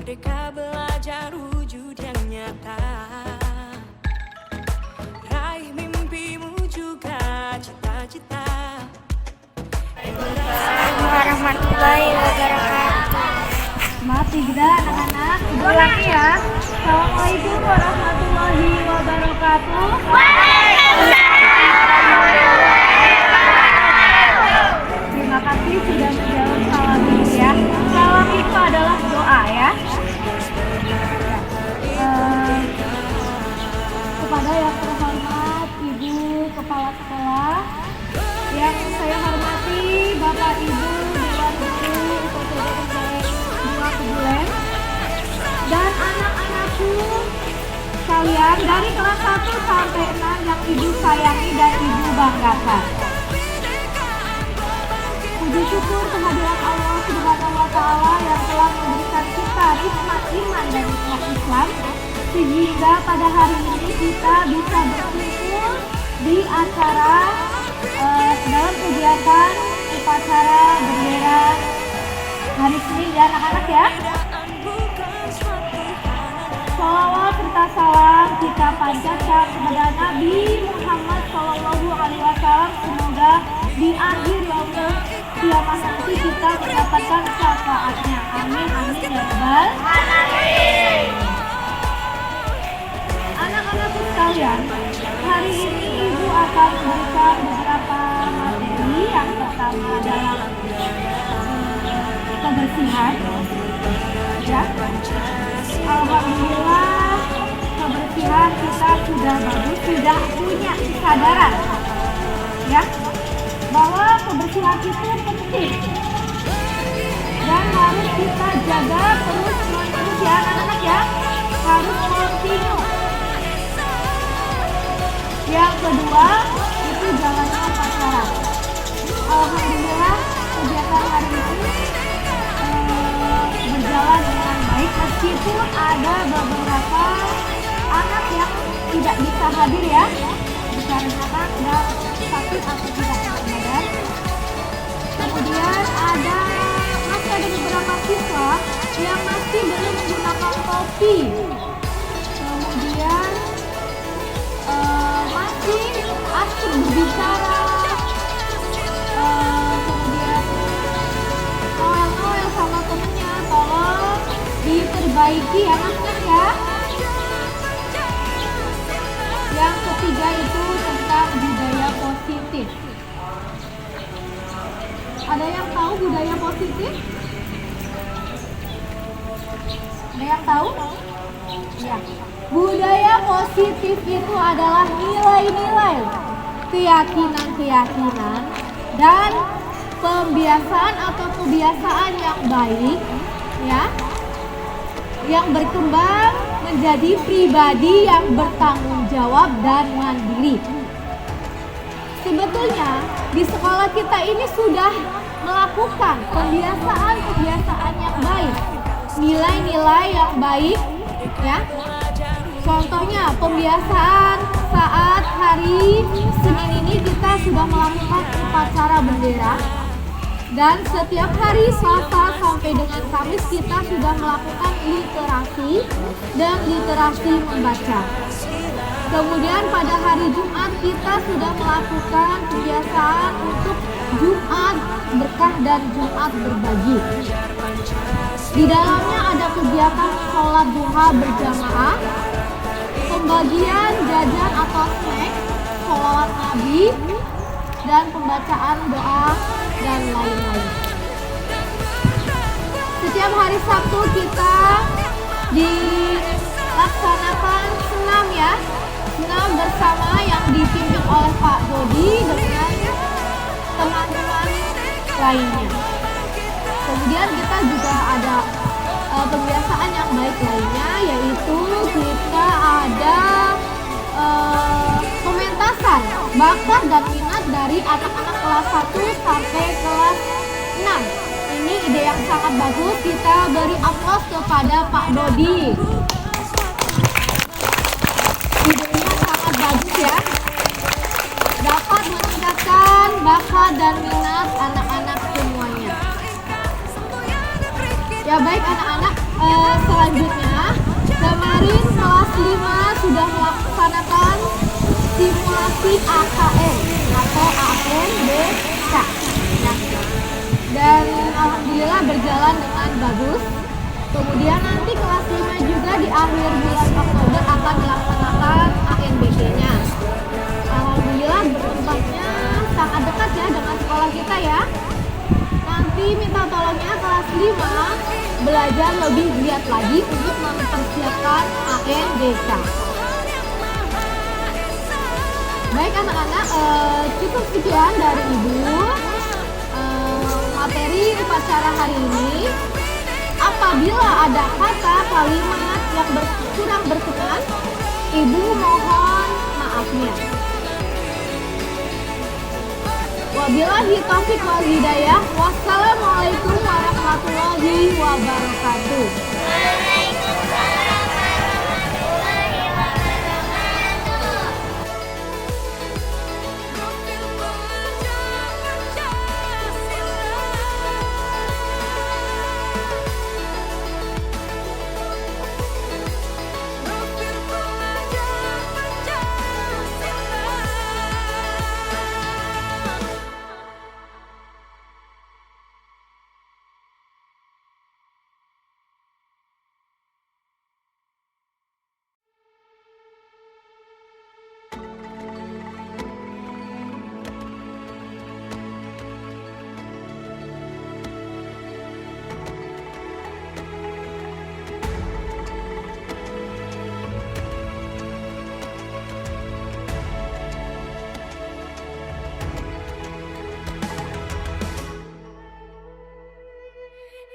Merdeka belajar wujud yang nyata. Raih mimpimu juga cita-cita. Assalamualaikum warahmatullahi wabarakatuh. Semangat Tigda anak-anak, ibu lagi ya. Assalamualaikum warahmatullahi wabarakatuh. Terima kasih sudah menjawab salam ini ya. Salam itu adalah doa ya. Kepada yang terhormat Ibu Kepala Sekolah, yang saya hormati Bapak Ibu Dewan Guru UPTD 2 Kebulen, dan anak-anakku sekalian dari kelas 1 sampai 6 yang Ibu sayangi dan Ibu banggakan. Puji syukur kehadiran Allah Subhanahu wa Ta'ala yang telah memberikan kita nikmat iman dan nikmat Islam, sehingga pada hari ini kita bisa berkumpul di acara dalam kegiatan upacara bendera hari Senin ya anak-anak ya. Sholawat serta salam kita panjatkan kepada Nabi Muhammad SAW. Semoga di akhir yaumul kiamat nanti kita mendapatkan syafaatnya. Amin amin ya rabbal alamin. Anak-anakku sekalian, hari ini Ibu akan memberikan beberapa materi. Yang pertama adalah kebersihan ya. Alhamdulillah kebersihan kita sudah bagus, sudah punya kesadaran ya bahwa kebersihan itu penting dan harus kita jaga terus menerus ya anak-anak ya, harus kontinu. Yang kedua itu jalannya upacara. Alhamdulillah kegiatan hari ini berjalan dengan baik meskipun ada beberapa anak yang tidak bisa hadir ya, dikarenakan sedang sakit atau tidak enak badan. Kemudian masih ada beberapa siswa yang masih belum menggunakan topi. Kemudian masih asik berbicara. Kemudian noel sama temennya, tolong diperbaiki ya anak-anak ya. Yang ketiga itu tentang budaya positif. Ada yang tahu budaya positif? Ada yang tahu? Ya. Budaya positif itu adalah nilai-nilai, keyakinan-keyakinan, dan pembiasaan atau kebiasaan yang baik ya, yang berkembang menjadi pribadi yang bertanggung jawab dan mandiri. Sebetulnya di sekolah kita ini sudah melakukan pembiasaan-pembiasaan yang baik, nilai-nilai yang baik ya. Contohnya pembiasaan saat hari Senin ini kita sudah melakukan upacara bendera, dan setiap hari Selasa sampai dengan Kamis kita sudah melakukan literasi dan literasi membaca. Kemudian pada hari Jumat kita sudah melakukan kebiasaan untuk Jumat berkah dan Jumat berbagi. Di dalamnya ada kegiatan sholat duha berjamaah, pembagian jajan atau snack, sholawat Nabi, dan pembacaan doa dan lain-lain. Setiap hari Sabtu kita dilaksanakan senam ya, senam bersama yang dipimpin oleh Pak Dodi dengan teman-teman lainnya. Kemudian kita juga ada kebiasaan yang baik lainnya, yaitu kita ada pementasan bakat dan minat dari anak-anak kelas 1 sampai kelas 6. Ini ide yang sangat bagus, kita beri aplaus kepada Pak Dodi. Idenya sangat bagus ya, dapat meningkatkan bakat dan minat anak-anak semuanya. Ya baik anak-anak, sudah melaksanakan simulasi AKN atau ANBK. Dan alhamdulillah berjalan dengan bagus. Kemudian nanti kelas 5 juga di akhir bulan Oktober akan melaksanakan ANBK-nya. Alhamdulillah bertempatnya sangat dekat ya dengan sekolah kita ya. Nanti minta tolongnya kelas 5 belajar lebih giat lagi untuk mempersiapkan ANBK. Baik anak-anak, cukup sekian dari Ibu materi upacara hari ini. Apabila ada kata kalimat yang kurang berkenan, Ibu mohon maafnya. Wabillahi taufiq wal hidayah. Wassalamualaikum warahmatullahi wabarakatuh.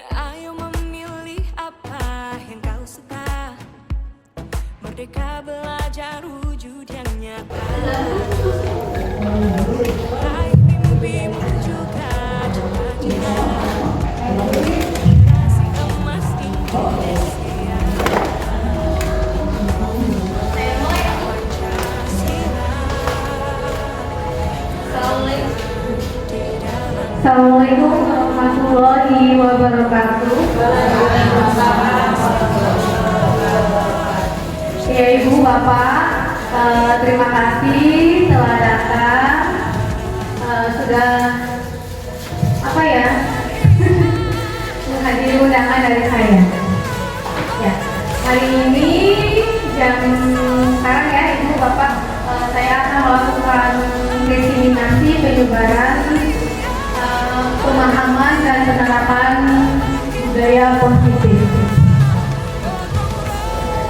Ayo memilih apa yang kau suka. Merdeka belajar wujud yang nyata. Raih mimpimu juga cita-cita. Generasi emas Indonesia. Assalamualaikum warahmatullahi wabarakatuh. Ya Ibu Bapak, terima kasih telah datang. Sudah menghadiri undangan dari saya. Ya, hari ini jam sekarang ya Ibu Bapak, saya akan melakukan diseminasi penyebaran pemahaman dan penerapan budaya positif.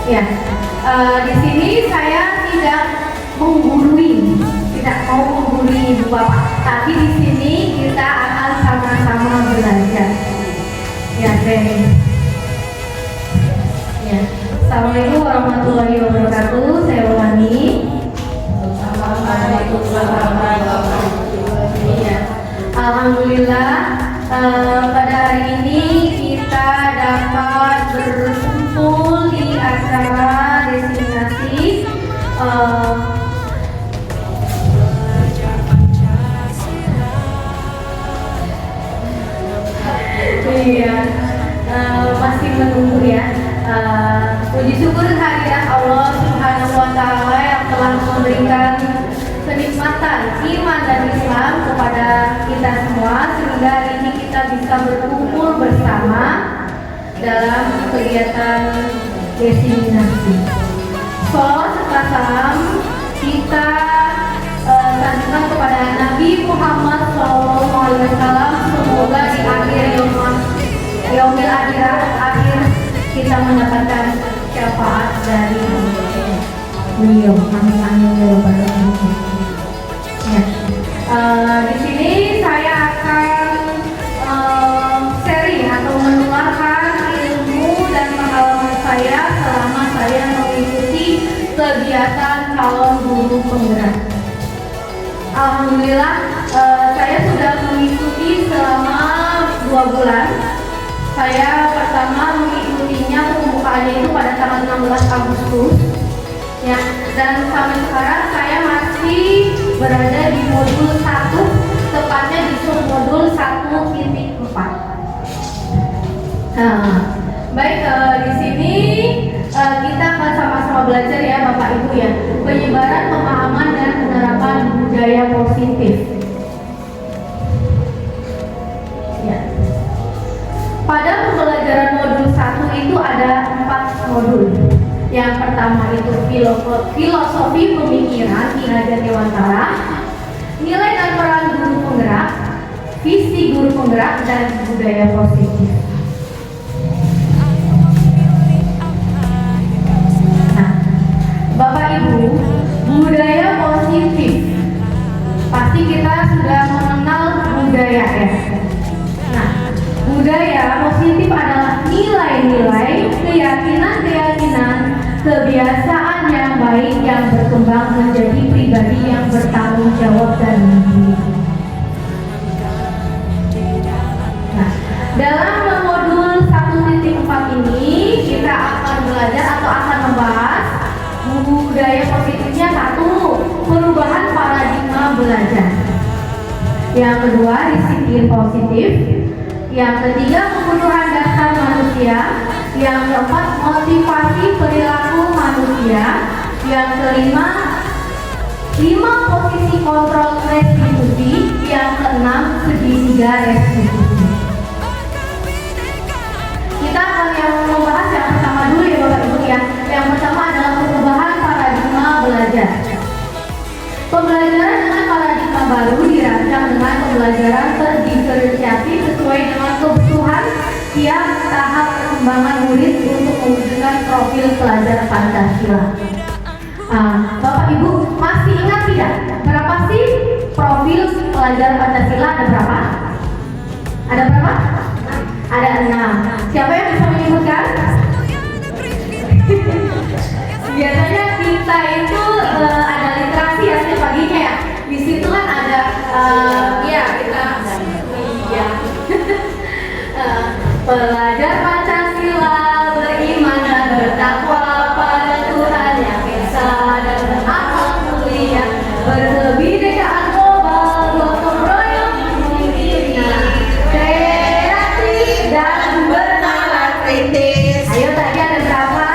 Ya, di sini saya tidak mau menggurui Ibu Bapak, tapi di sini kita akan sama-sama belajar. Ya, ya. Assalamualaikum warahmatullahi wabarakatuh. Saya Wani. Assalamualaikum warahmatullahi wabarakatuh. Ya. Alhamdulillah pada hari ini kita dapat berkumpul di acara diseminasi masih menunggu ya. Puji syukur kehadirat Allah Subhanahu wa Ta'ala yang telah memberikan kenikmatan iman dan Islam kepada kita semua, sehingga hari ini kita bisa berkumpul bersama dalam kegiatan diseminasi. Sholawat serta salam kita sanjungkan kepada Nabi Muhammad SAW. Semoga di akhir yaumil akhir kita mendapatkan syafaat dari beliau. Amin ya rabbal alamin. Ya. Di sini saya akan sharing atau menularkan ilmu dan pengalaman saya selama saya mengikuti kegiatan calon guru penggerak. Alhamdulillah saya sudah mengikuti selama 2 bulan. Saya pertama mengikutinya pembukaannya itu pada tanggal 16 Agustus. Ya, dan sampai sekarang saya masih berada di modul 1, tepatnya di submodul 1.4. Baik, di sini kita akan sama-sama belajar ya Bapak Ibu ya. Penyebaran pemahaman dan penerapan budaya positif. Ya. Pada pembelajaran modul 1 itu ada 4 modul. Yang pertama itu filosofi pemikiran Ki Raja Dewantara, nilai dan peran guru penggerak, visi guru penggerak, dan budaya positif. Nah, Bapak Ibu, budaya positif pasti kita sudah mengenal budaya ya. Nah, budaya positif adalah nilai-nilai, keyakinan-keyakinan, kebiasaan yang baik yang berkembang menjadi pribadi yang bertanggung jawab dan mandiri. Nah, dalam modul 1.4 ini kita akan belajar atau akan membahas budaya positifnya. 1, perubahan paradigma belajar. Yang kedua, disiplin positif. Yang ketiga, kebutuhan dasar manusia. Yang keempat, motivasi perilaku manusia. Yang kelima, 5 posisi kontrol restitusi. Yang keenam, segitiga restitusi. Kita akan yang membahas yang pertama dulu ya Bapak Ibu ya. Yang pertama adalah perubahan paradigma belajar. Pembelajaran dengan paradigma baru dirancang dengan pembelajaran terdiferensiasi sesuai dengan kebutuhan tiap tahap perkembangan murid untuk mewujudkan profil pelajar Pancasila. Bapak Ibu masih ingat tidak? Berapa sih profil pelajar Pancasila? Ada berapa? Ada berapa? Ada 6. Siapa yang bisa menyebutkan? Biasanya kita itu ada literasi ya setiap paginya ya. Di situ kan ada pelajar Pancasila beriman dan bertakwa pada Tuhan yang esa dan berakhlak mulia, berkebinekaan global, gotong royong dunia, kreatif dan bernalar kritis. Ayo tadi ada berapa?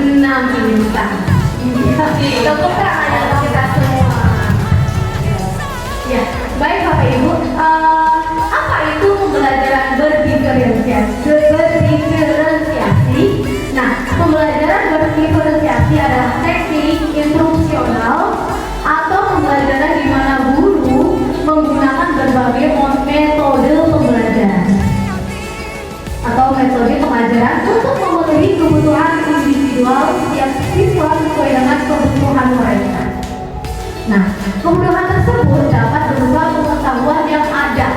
6 bintang. Tepuk tangan untuk kita semua. Ya, baik Bapak Ibu. Apa itu pembelajaran berdiferensiasi? Nah, pembelajaran berdiferensiasi adalah teknik instruksional atau pembelajaran di mana guru menggunakan berbagai metode pembelajaran atau metode pengajaran untuk memenuhi kebutuhan individual setiap siswa sesuai dengan kebutuhan mereka. Nah, kebutuhan tersebut dapat berupa pengetahuan yang ada.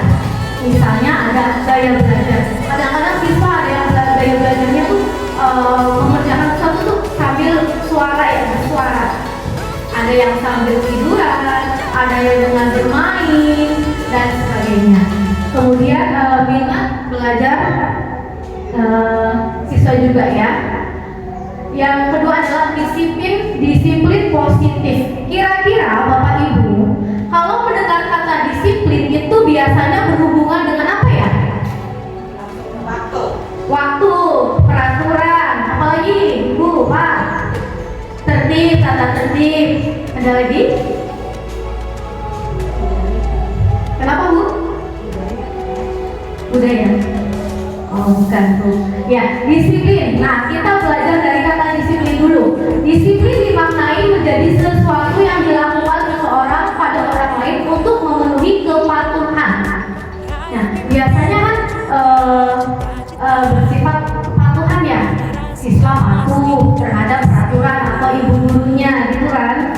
Misalnya ada gaya belajar. Kadang-kadang siswa ada yang gaya belajarnya tuh mengerjakan sesuatu tuh sambil suara ya, suara. Ada yang sambil tiduran, ada yang dengan bermain dan sebagainya. Kemudian minat belajar siswa juga ya. Yang kedua adalah disiplin positif. Kira-kira Bapak Ibu, kalau mendengar kata disiplin itu biasanya berhubungan dengan apa ya? Waktu, peraturan, apalagi Bu, Pak? Tertib, tata tertib. Ada lagi? Kenapa Bu? Budaya. Oh bukan Bu. Ya, disiplin. Nah, kita belajar dari kata disiplin dulu. Disiplin dimaknai menjadi sesuatu yang dilakukan seseorang pada orang lain untuk memenuhi kepatuhan. Nah, biasanya kan bersifat kepatuhan ya. Siswa patuh terhadap peraturan atau ibu gurunya gitu kan.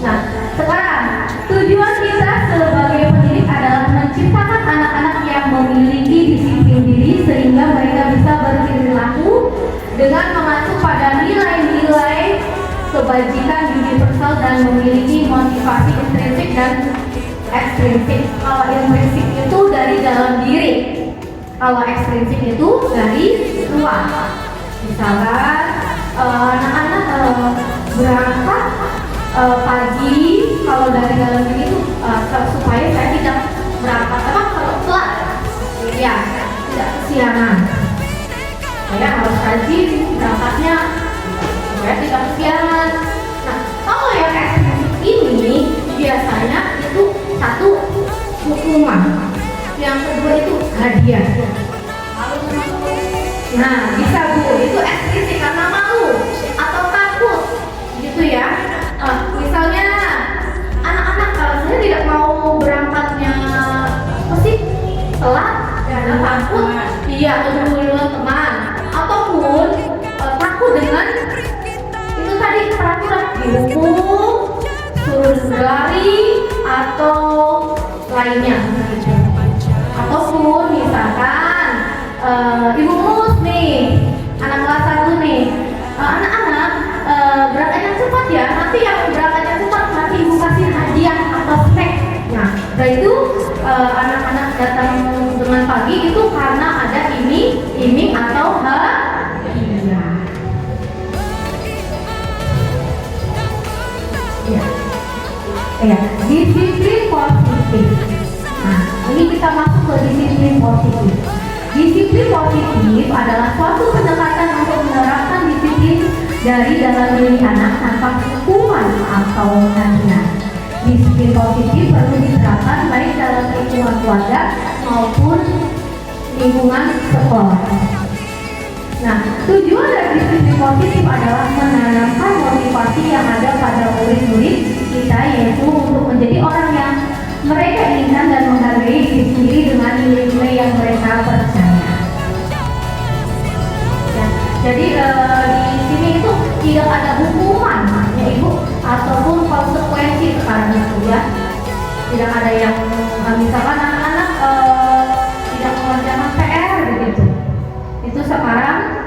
Nah, sekarang tujuan kita sebagai pendidik adalah menciptakan anak-anak yang memiliki disiplin diri sehingga mereka bisa berperilaku dengan mengacu pada nilai-nilai kebajikan universal dan memiliki motivasi intrinsik dan ekstrinsik. Kalau intrinsik itu dari dalam diri, kalau ekstrinsik itu dari luar. Misalkan anak-anak berangkat pagi, kalau dari dalam diri itu supaya saya tidak berangkat telat, ya tidak kesiangan. Saya harus rajin berangkatnya, ya ya tidak kesiangan. Nah, kalau yang eksklusif ini biasanya itu satu hukuman, yang kedua itu hadiah. Nah, bisa Bu, itu eksklusif karena malu atau takut gitu ya. Misalnya anak-anak kalau saya tidak mau berangkatnya pasti telat karena takut dia ketemu teman, ataupun takut dengan itu tadi peraturan dihukum, suruh berlari atau lainnya gitu. Ataupun misalkan ibu mus nih, anak kelas 1 nih, anak-anak berangkatnya cepat ya, nanti yang berangkatnya cepat nanti ibu kasih hadiah atau snack. Nah, setelah itu anak-anak datang dengan pagi itu karena ada iming atau hadiah. Ya, disiplin positif. Nah, ini kita masuk ke disiplin positif. Disiplin positif adalah suatu pendekatan untuk menerapkan disiplin dari dalam diri anak tanpa hukuman atau hadiah. Disiplin positif perlu diterapkan baik dalam lingkungan keluarga maupun lingkungan sekolah. Nah, tujuan dari disiplin positif adalah menanamkan motivasi yang ada pada murid-murid kita, yaitu untuk menjadi orang yang mereka inginkan dan menghargai diri sendiri dengan nilai-nilai yang mereka percaya. Ya, jadi di sini itu tidak ada hukuman, ya Ibu, ataupun konsekuensi sekarang itu ya. Tidak ada yang misalkan anak-anak tidak mengerjakan PR begitu. Itu sekarang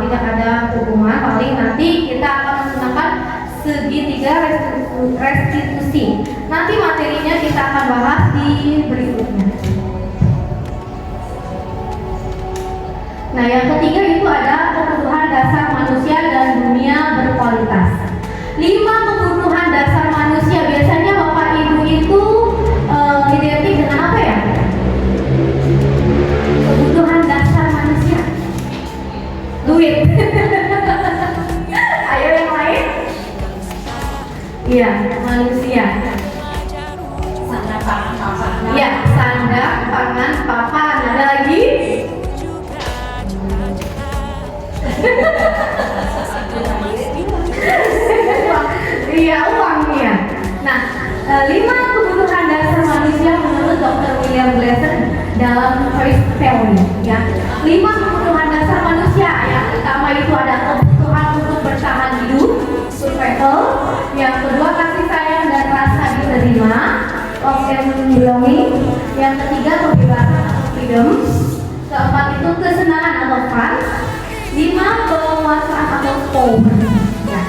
tidak ada hukuman, paling nanti kita akan menggunakan segitiga restitusi. Nanti materinya kita akan bahas di berikutnya. Nah, yang ketiga itu ada kebutuhan dasar manusia dan dunia berkualitas. 5 kebutuhan dasar manusia biasanya Bapak Ibu itu identik dengan apa ya? Kebutuhan dasar manusia. Duit. Ayo yang lain. Iya, manusia. Sandang pangan papan. Iya, sandang pangan papan. Ada lagi? Iya, uangnya. Nah, 5 kebutuhan dasar manusia menurut Dr. William Glasser dalam Choice Theory ya. 5 kebutuhan dasar manusia. Yang pertama itu ada kebutuhan untuk bertahan hidup, survival. Yang kedua kasih sayang dan rasa diterima, love and belonging. Yang ketiga kebebasan atau freedom. Keempat itu kesenangan atau fun. 5 penguasaan atau power. Ya.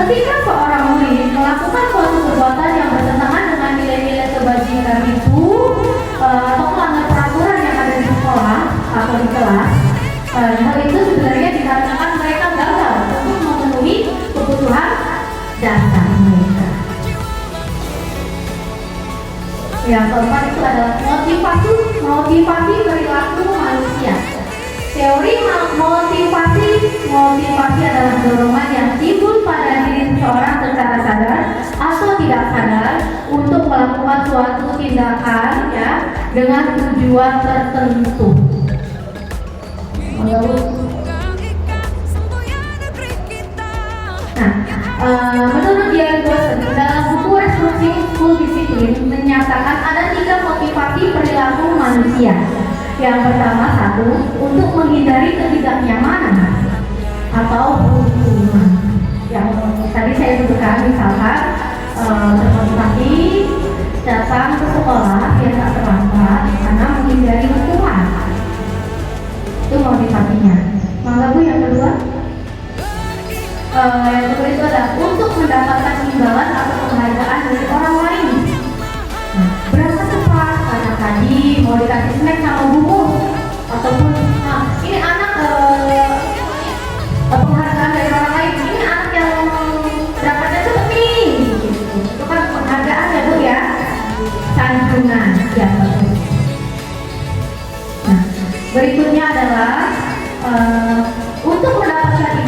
Ketika seorang murid melakukan suatu perbuatan yang bertentangan dengan nilai-nilai kebajikan itu atau melanggar peraturan yang ada di sekolah atau di kelas, hal itu sebenarnya dikarenakan mereka gagal untuk memenuhi kebutuhan dasar mereka. Yang keempat itu adalah motivasi perilaku manusia. Teori motivasi adalah dorongan yang timbul pada diri seseorang secara sadar atau tidak sadar untuk melakukan suatu tindakan ya dengan tujuan tertentu. Menurut Dian Gosen dalam buku Restructuring School Discipline menyatakan ada 3 motivasi perilaku manusia. Yang pertama, 1, untuk menghindari ketidaknyamanan atau hukuman. Yang tadi saya sebutkan, misalkan termotivasi datang ke sekolah yang tak terlambat karena menghindari hukuman. Itu motivasinya. Maka Bu, yang kedua, itu adalah untuk mendapatkan imbalan atau penghargaan dari orang lain. Nah, berangkat cepat karena tadi mau dikasih snack sama buku ataupun ini anak penghargaan dari orang lain. Ini anak yang berangkatnya cepet nih, itu kan penghargaan ya Bu ya, sanjungan ya. Nah, berikutnya adalah untuk mendapatkan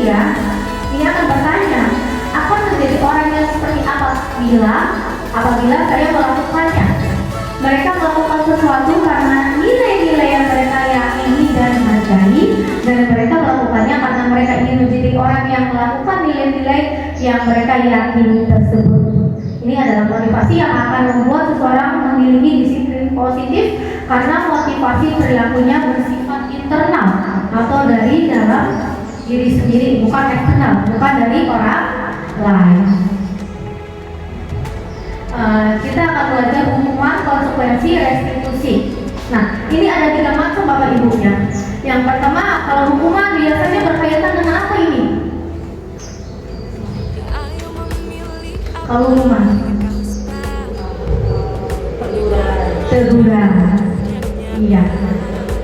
ya, ia akan bertanya, akan menjadi orang yang seperti apa apabila saya melakukannya. Mereka melakukan sesuatu karena nilai-nilai yang mereka yakini dan hargai, dan mereka melakukannya karena mereka ingin menjadi orang yang melakukan nilai-nilai yang mereka yakini tersebut. Ini adalah motivasi yang akan membuat seseorang memiliki disiplin positif karena motivasi perilakunya bersifat internal atau dari dalam diri sendiri, bukan eksternal, bukan dari orang lain. Kita akan belajar hukuman, konsekuensi, restitusi. Nah, ini ada 3 macam Bapak Ibunya. Yang pertama, kalau hukuman biasanya berkaitan dengan apa ini? Kalau hukuman, teguran. Iya.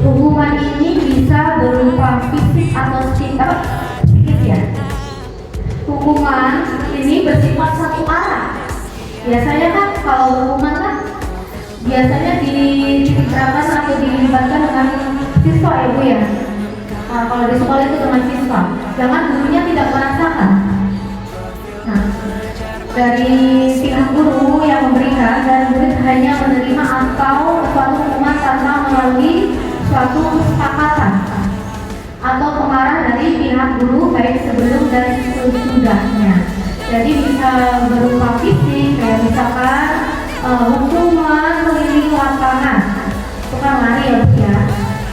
Hukuman ini bisa berupa fisik atau psikis ya. Hukuman ini bersifat satu arah. Biasanya kan kalau hukuman kan biasanya diterapkan atau dilibatkan dengan siswa ya Bu ya. Nah, kalau di sekolah itu dengan siswa, jangan gurunya tidak merasakan. Nah, dari pihak guru yang memberikan dan murid hanya menerima atau suatu hukuman tanpa melalui suatu kesepakatan atau pengarah dari pihak guru baik sebelum dan sesudahnya. Jadi bisa berupa fisik, kayak misalkan hukuman keliling lapangan, itu kan lari ya.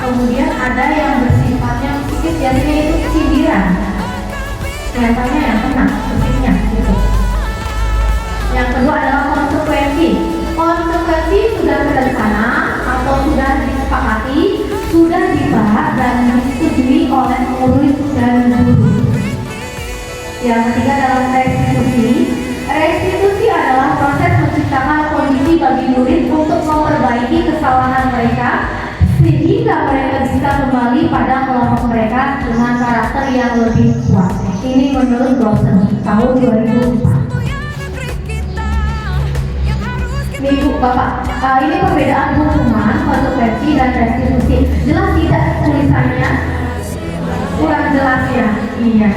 Kemudian ada yang bersifatnya psikis, biasanya itu sindiran, nyatanya yang kena fisiknya gitu. Yang kedua adalah konsekuensi. Konsekuensi sudah terencana atau sudah disepakati, sudah dibahas dan disetujui oleh murid dan guru. Yang ketiga adalah restitusi. Restitusi adalah proses menciptakan kondisi bagi murid untuk memperbaiki kesalahan mereka sehingga mereka bisa kembali pada kelompok mereka dengan karakter yang lebih kuat. Ini menurut Blossom tahun 2004. Nih Bu, Bapak, ini perbedaan hukuman, konsekuensi, dan restitusi. Jelas tidak tulisannya? Kurang jelas ya? Iya.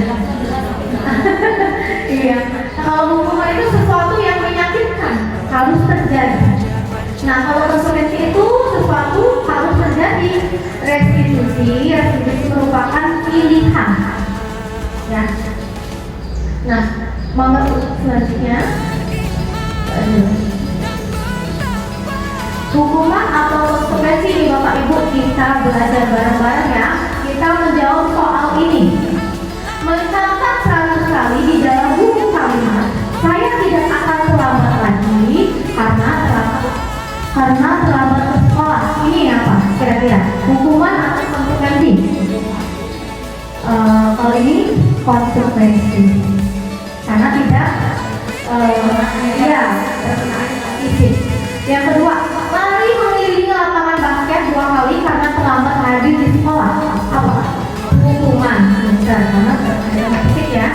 Iya. Kalau hukuman itu sesuatu yang menyakitkan, harus terjadi. Nah, kalau konsekuensi itu sesuatu harus terjadi. Restitusi merupakan pilihan. Ya. Nah, nomor selanjutnya. Hukuman atau konsekuensi ini Bapak Ibu, kita belajar bareng-bareng ya. Kita menjawab soal ini. Mencatat 100 kali di dalam buku kalimat, saya tidak akan terlambat lagi karena terlambat ke sekolah. Ini apa kira-kira? Hukuman atau konsekuensi? Kalau ini konsekuensi, karena tidak fisik. Yang kedua, lari mengelilingi lapangan basket 2 kali karena terlambat hadir di sekolah. Apa? Hukuman. Karena terlambat fisik ya.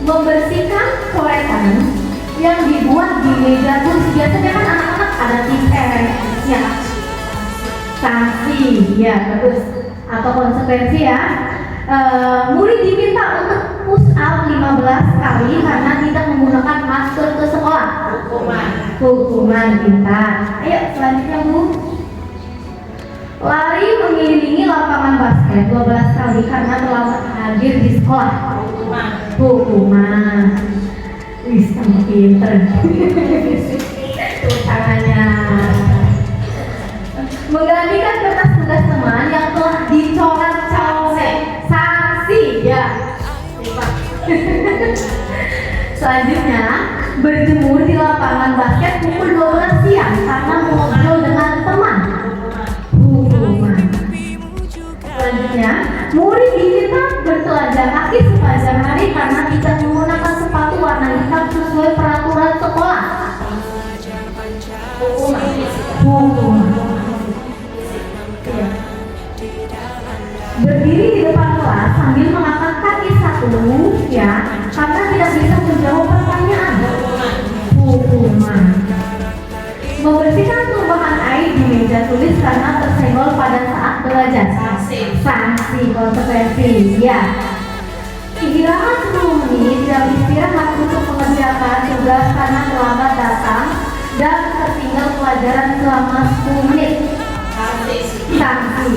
Membersihkan coretan yang dibuat di meja tulis. Biasanya kan anak-anak ada ya, sanksi ya, terus atau konsekuensi ya. Murid diminta untuk push up 15 kali karena tidak menggunakan masker ke sekolah. Hukuman kita. Ayo selanjutnya Bu. Lari mengelilingi lapangan basket 12 kali karena terlambat hadir di sekolah. Hukuman. Wih, sama pinter. Tangannya. Menggantikan kertas tugas teman yang telah dicoret-coret. Sanksi ya. Selanjutnya, berjemur di lapangan basket pukul 12 siang karena ngobrol dengan teman. Hukuman. Selanjutnya, murid diminta bertelanjang kaki sepanjang hari karena tidak menggunakan sepatu warna hitam sesuai peraturan sekolah. Hukuman. Berdiri di depan kelas sambil mengangkat kaki satu ya, karena tidak bisa menjawab pertanyaan. Hukuman. Membersihkan tumpahan air di meja tulis karena tersenggol pada saat belajar. Sanksi, konsekuensi, ya. Istirahat 10 menit, jam istirahat untuk mengerjakan tugas karena terlambat datang dan tertinggal pelajaran selama 10 menit. Sanksi.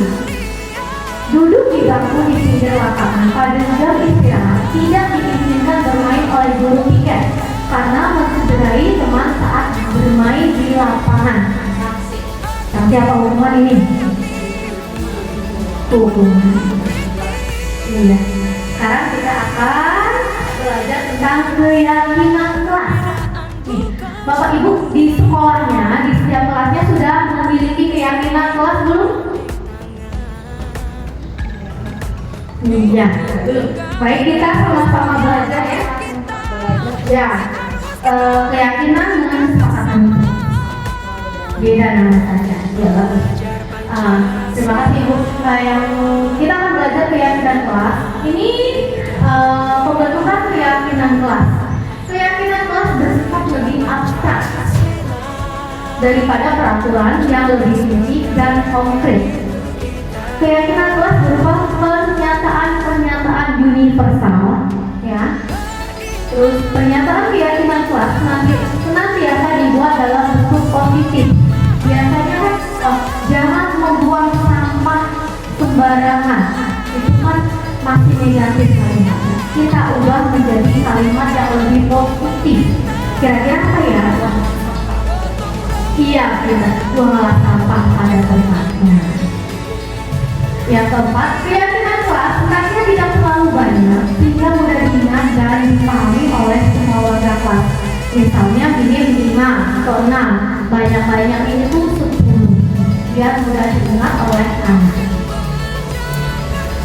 Duduk di bangku di pinggir lapangan pada jam istirahat tidak diizinkan bermain oleh guru tiket karena mencederai teman saat bermain di lapangan. Sanksi apa hukuman ini? Hukuman. Iya. Sekarang kita akan belajar tentang keyakinan kelas. Nih, Bapak Ibu di sekolahnya, di setiap kelasnya sudah memiliki keyakinan kelas belum? Iya, belum. Baik, kita sama-sama belajar ya. Ya, keyakinan dengan kesepakatan beda nama saja. Ya, bagus. Terima kasih Bu. Yang kita akan belajar keyakinan kelas. Ini pembentukan keyakinan kelas. Keyakinan kelas bersifat lebih abstrak daripada peraturan yang lebih rinci dan konkret. Keyakinan kelas berupa pernyataan-pernyataan universal, ya. Terus pernyataan keyakinan kelas senantiasa dibuat dalam bentuk positif. Biasanya jangan membuang sampah sembarangan. Itu kan masih negatif kalimatnya. Kita ubah menjadi kalimat yang lebih positif. Kira-kira apa ya? Iya, kita buanglah sampah pada tempatnya. Yang keempat, keyakinan kelas sebenarnya tidak terlalu banyak sehingga mudah diingat dan dipahami oleh semua warga kelas. Misalnya minim 5 atau 6, banyak-banyak itu 10, biar mudah diingat oleh anak.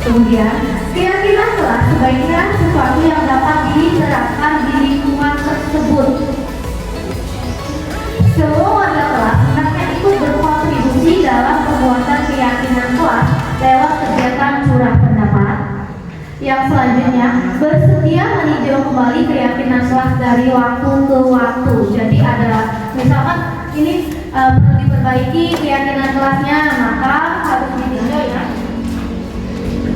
Kemudian, keyakinan kelas sebaiknya sesuatu yang dapat diterapkan di lingkungan tersebut. Semua warga kelas hendaknya ikut berkontribusi dalam pembuatan keyakinan kelas lewat kegiatan curah pendapat. Yang selanjutnya, bersedia meninjau kembali keyakinan kelas dari waktu ke waktu. Jadi ada, misalkan ini perlu diperbaiki keyakinan kelasnya, maka harus ditinjau ya.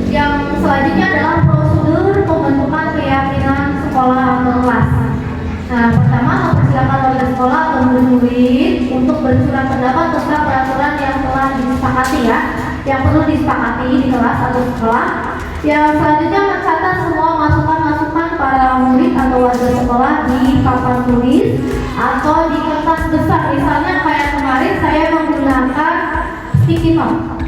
Yang selanjutnya adalah prosedur pembentukan keyakinan sekolah atau kelas. Nah, pertama mempersilakan warga sekolah atau murid untuk bercurah pendapat tentang peraturan yang telah disepakati ya, yang perlu disepakati di kelas atau sekolah. Yang selanjutnya mencatat semua masukan-masukan para murid atau warga sekolah di papan tulis atau di kertas besar. Misalnya kayak kemarin saya menggunakan sticky note.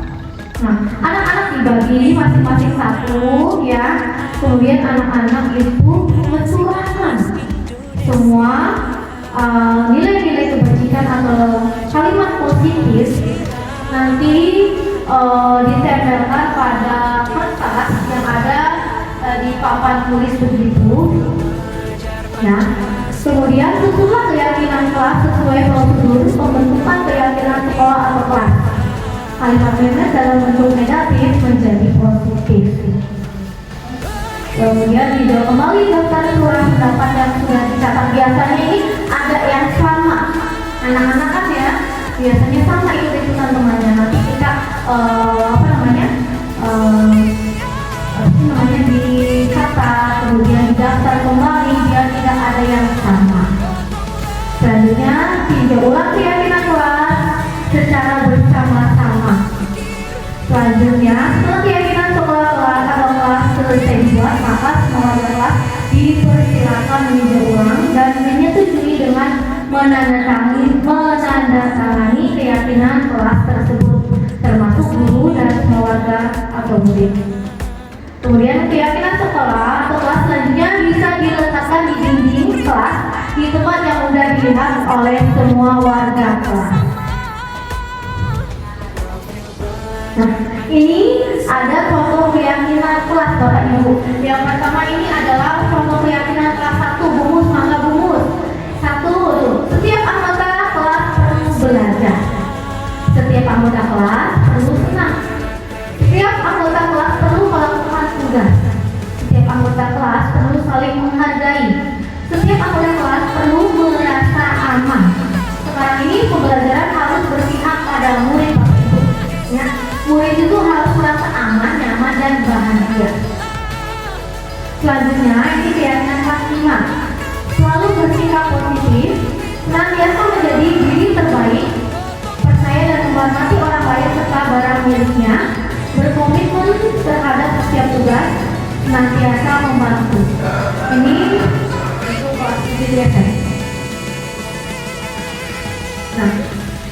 Nah, anak-anak dibagi masing-masing satu ya. Kemudian anak-anak itu mencurahkan semua nilai-nilai kebajikan atau kalimat positif nanti ditempelkan pada kertas yang ada di papan tulis begitu. Nah, kemudian susunlah keyakinan kelas sesuai prosedur pembentukan keyakinan sekolah atau kelas. Kalimat-kalimat dalam bentuk negatif menjadi positif. Kemudian tidak kembali daftar curah pendapat yang sudah dicatat. Biasanya ini ada yang sama. Anak-anak kan ya biasanya sama ikut-ikutan temannya. Nanti kita dicatat, kemudian didaftar kembali biar tidak ada yang sama. Selanjutnya tinjau ulang keyakinan kelas secara bersama-sama. Selanjutnya setelah keyakinan sekolah kelas atau kelas selesai dibuat, maka semua kelas dipersilakan meninjau ulang dan menyetujui dengan menandatangani keyakinan kelas tersebut, termasuk guru dan semua warga atau murid. Kemudian keyakinan sekolah atau kelas selanjutnya bisa diletakkan di dinding kelas di tempat yang mudah dilihat oleh semua warga kelas. Nah, ini ada contoh keyakinan kelas Bapak Ibu. Yang pertama ini adalah contoh keyakinan kelas 1, bumus mangga bumus. 1, setiap anggota kelas perlu belajar. Setiap anggota kelas perlu senang. Setiap anggota kelas perlu melakukan tugas. Setiap anggota kelas perlu saling menghargai. Setiap anggota kelas perlu merasa aman. Sekarang ini pembelajaran harus berpihak pada murid Bapak Ibu. Ya. Murid itu harus merasa aman Selanjutnya, ini keyakinan kelas 5. Selalu bersikap positif, senantiasa menjadi diri terbaik, percaya dan menghormati orang lain serta barang miliknya, berkomitmen terhadap setiap tugas, senantiasa membantu. Ini untuk kelas 7 ya, guys. Nah,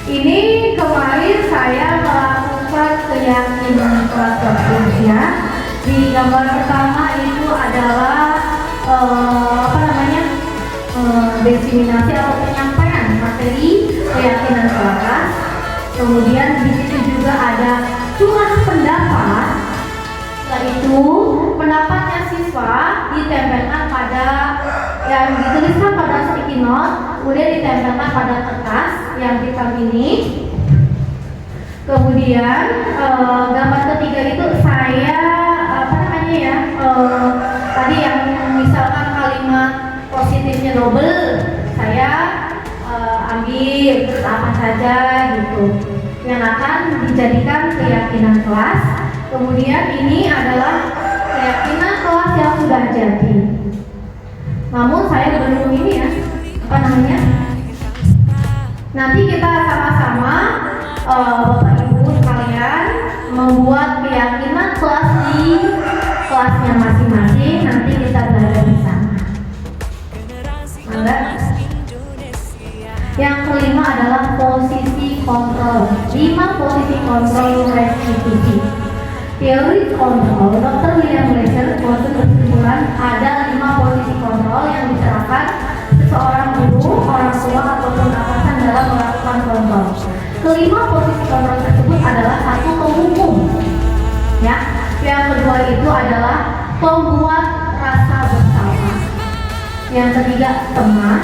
ini kemarin saya melakukan keyakinan kelas 12 ya. Di gambar pertama itu adalah diseminasi atau penyampaian materi keyakinan kelas. Kemudian di situ juga ada surat pendapat. Setelah itu pendapatnya siswa ditempelkan pada yang dituliskan pada sticky note, kemudian ditempelkan pada kertas yang hitam ini. Kemudian gambar ketiga itu saya tadi yang misalkan kalimat positifnya double, saya ambil terus apa saja gitu yang akan dijadikan keyakinan kelas. Kemudian ini adalah keyakinan kelas yang sudah jadi. Namun saya belum ini ya, nanti kita sama-sama Bapak Ibu sekalian membuat keyakinan kelas di kelasnya masing-masing. Nanti kita belajar bersama. Yang kelima adalah posisi kontrol. 5 posisi kontrol restitusi. Teori kontrol, Dr. William Glaser berkesimpulan ada 5 posisi kontrol yang diterapkan seseorang guru, orang tua ataupun atasan dalam melakukan kontrol. Kelima posisi kontrol tersebut adalah 1 penghukum, ya. Yang kedua itu adalah pembuat rasa bersalah. Yang ketiga teman,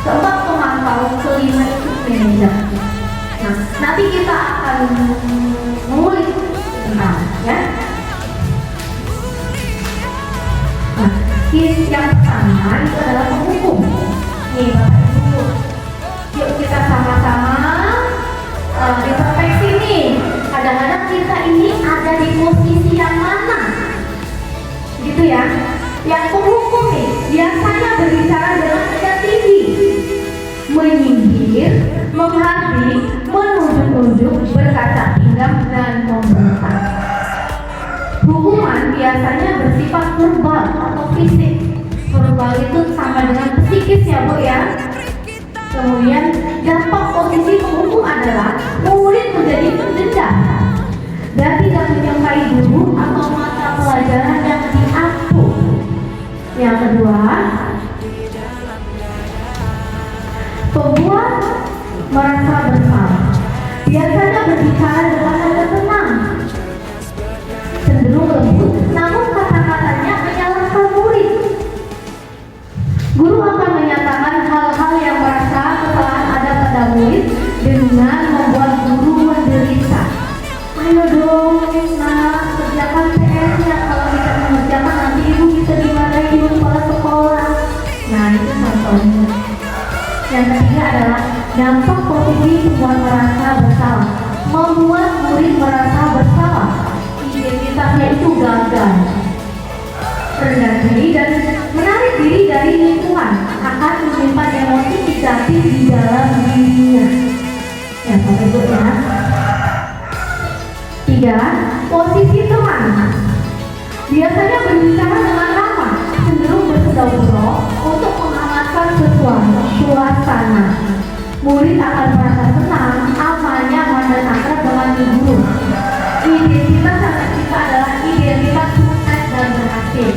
keempat pemantau, kelima itu manajer. Nah, nanti kita akan mengulik tentang, ya. Nah, yang pertama itu adalah penghukum. Nih Bapak Ibu, yuk kita sama-sama introspeksi nih. Kadang-kadang kita ini ada di posisi yang mana, gitu ya. Yang penghukum nih biasanya berbicara dengan nada tinggi, menyindir, menghardik, menunjuk-nunjuk, berkata pinggang dan membentak. Hukuman biasanya bersifat verbal atau fisik. Verbal itu sama dengan psikis ya Bu ya. Kemudian dampak posisi penghukum adalah murid menjadi pendendam dan tidak menyukai guru atau mata pelajaran yang diatur. Yang kedua, pembuat merasa bersalah. Biasanya berbicara dengan nada tenang, cenderung lembut, namun kata-katanya menyalahkan murid. Guru akan menyatakan hal-hal yang merasa kesalahan ada pada murid dengan membuat guru menderita. Ayo dong, nak, kerjakan PR-nya. Kalau tidak mengerjakan nanti ibu bisa dimarahi di kepala sekolah. Nah, itu contohnya. Yang ketiga adalah dampak posisi membuat merasa bersalah. Membuat murid merasa bersalah. Identitasnya itu gagal, rendah diri dan menarik diri dari lingkungan, akan menyimpan emosi negatif di dalam dirinya. Ya, Bapak Ibu ya. 3. Posisi teman. Biasanya berbicara dengan ramah, cenderung bersedau-sedau untuk menghangatkan suasana. Murid akan merasa senang, aman, nyaman dan akrab dengan guru. Identitas yang kita adalah identitas sukses dan berhasil.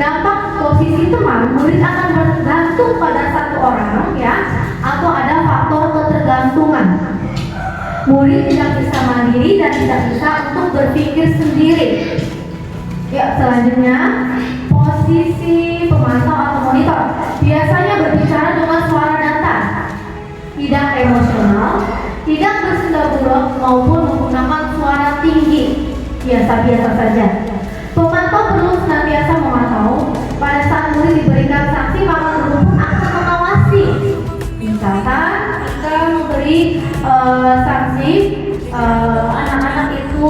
Dampak posisi teman, murid akan bergantung pada satu orang ya, atau ada faktor ketergantungan. Murid tidak bisa mandiri dan tidak bisa untuk berpikir sendiri. Ya, selanjutnya posisi pemantau atau monitor. Biasanya berbicara dengan suara datar, tidak emosional, tidak bersenda-gurau maupun menggunakan suara tinggi. Biasa-biasa saja. Pemantau perlu senantiasa memantau. Pada saat murid diberikan sanksi, maka guru pun akan mengawasi. Misalkan kita memberi sanksi anak-anak itu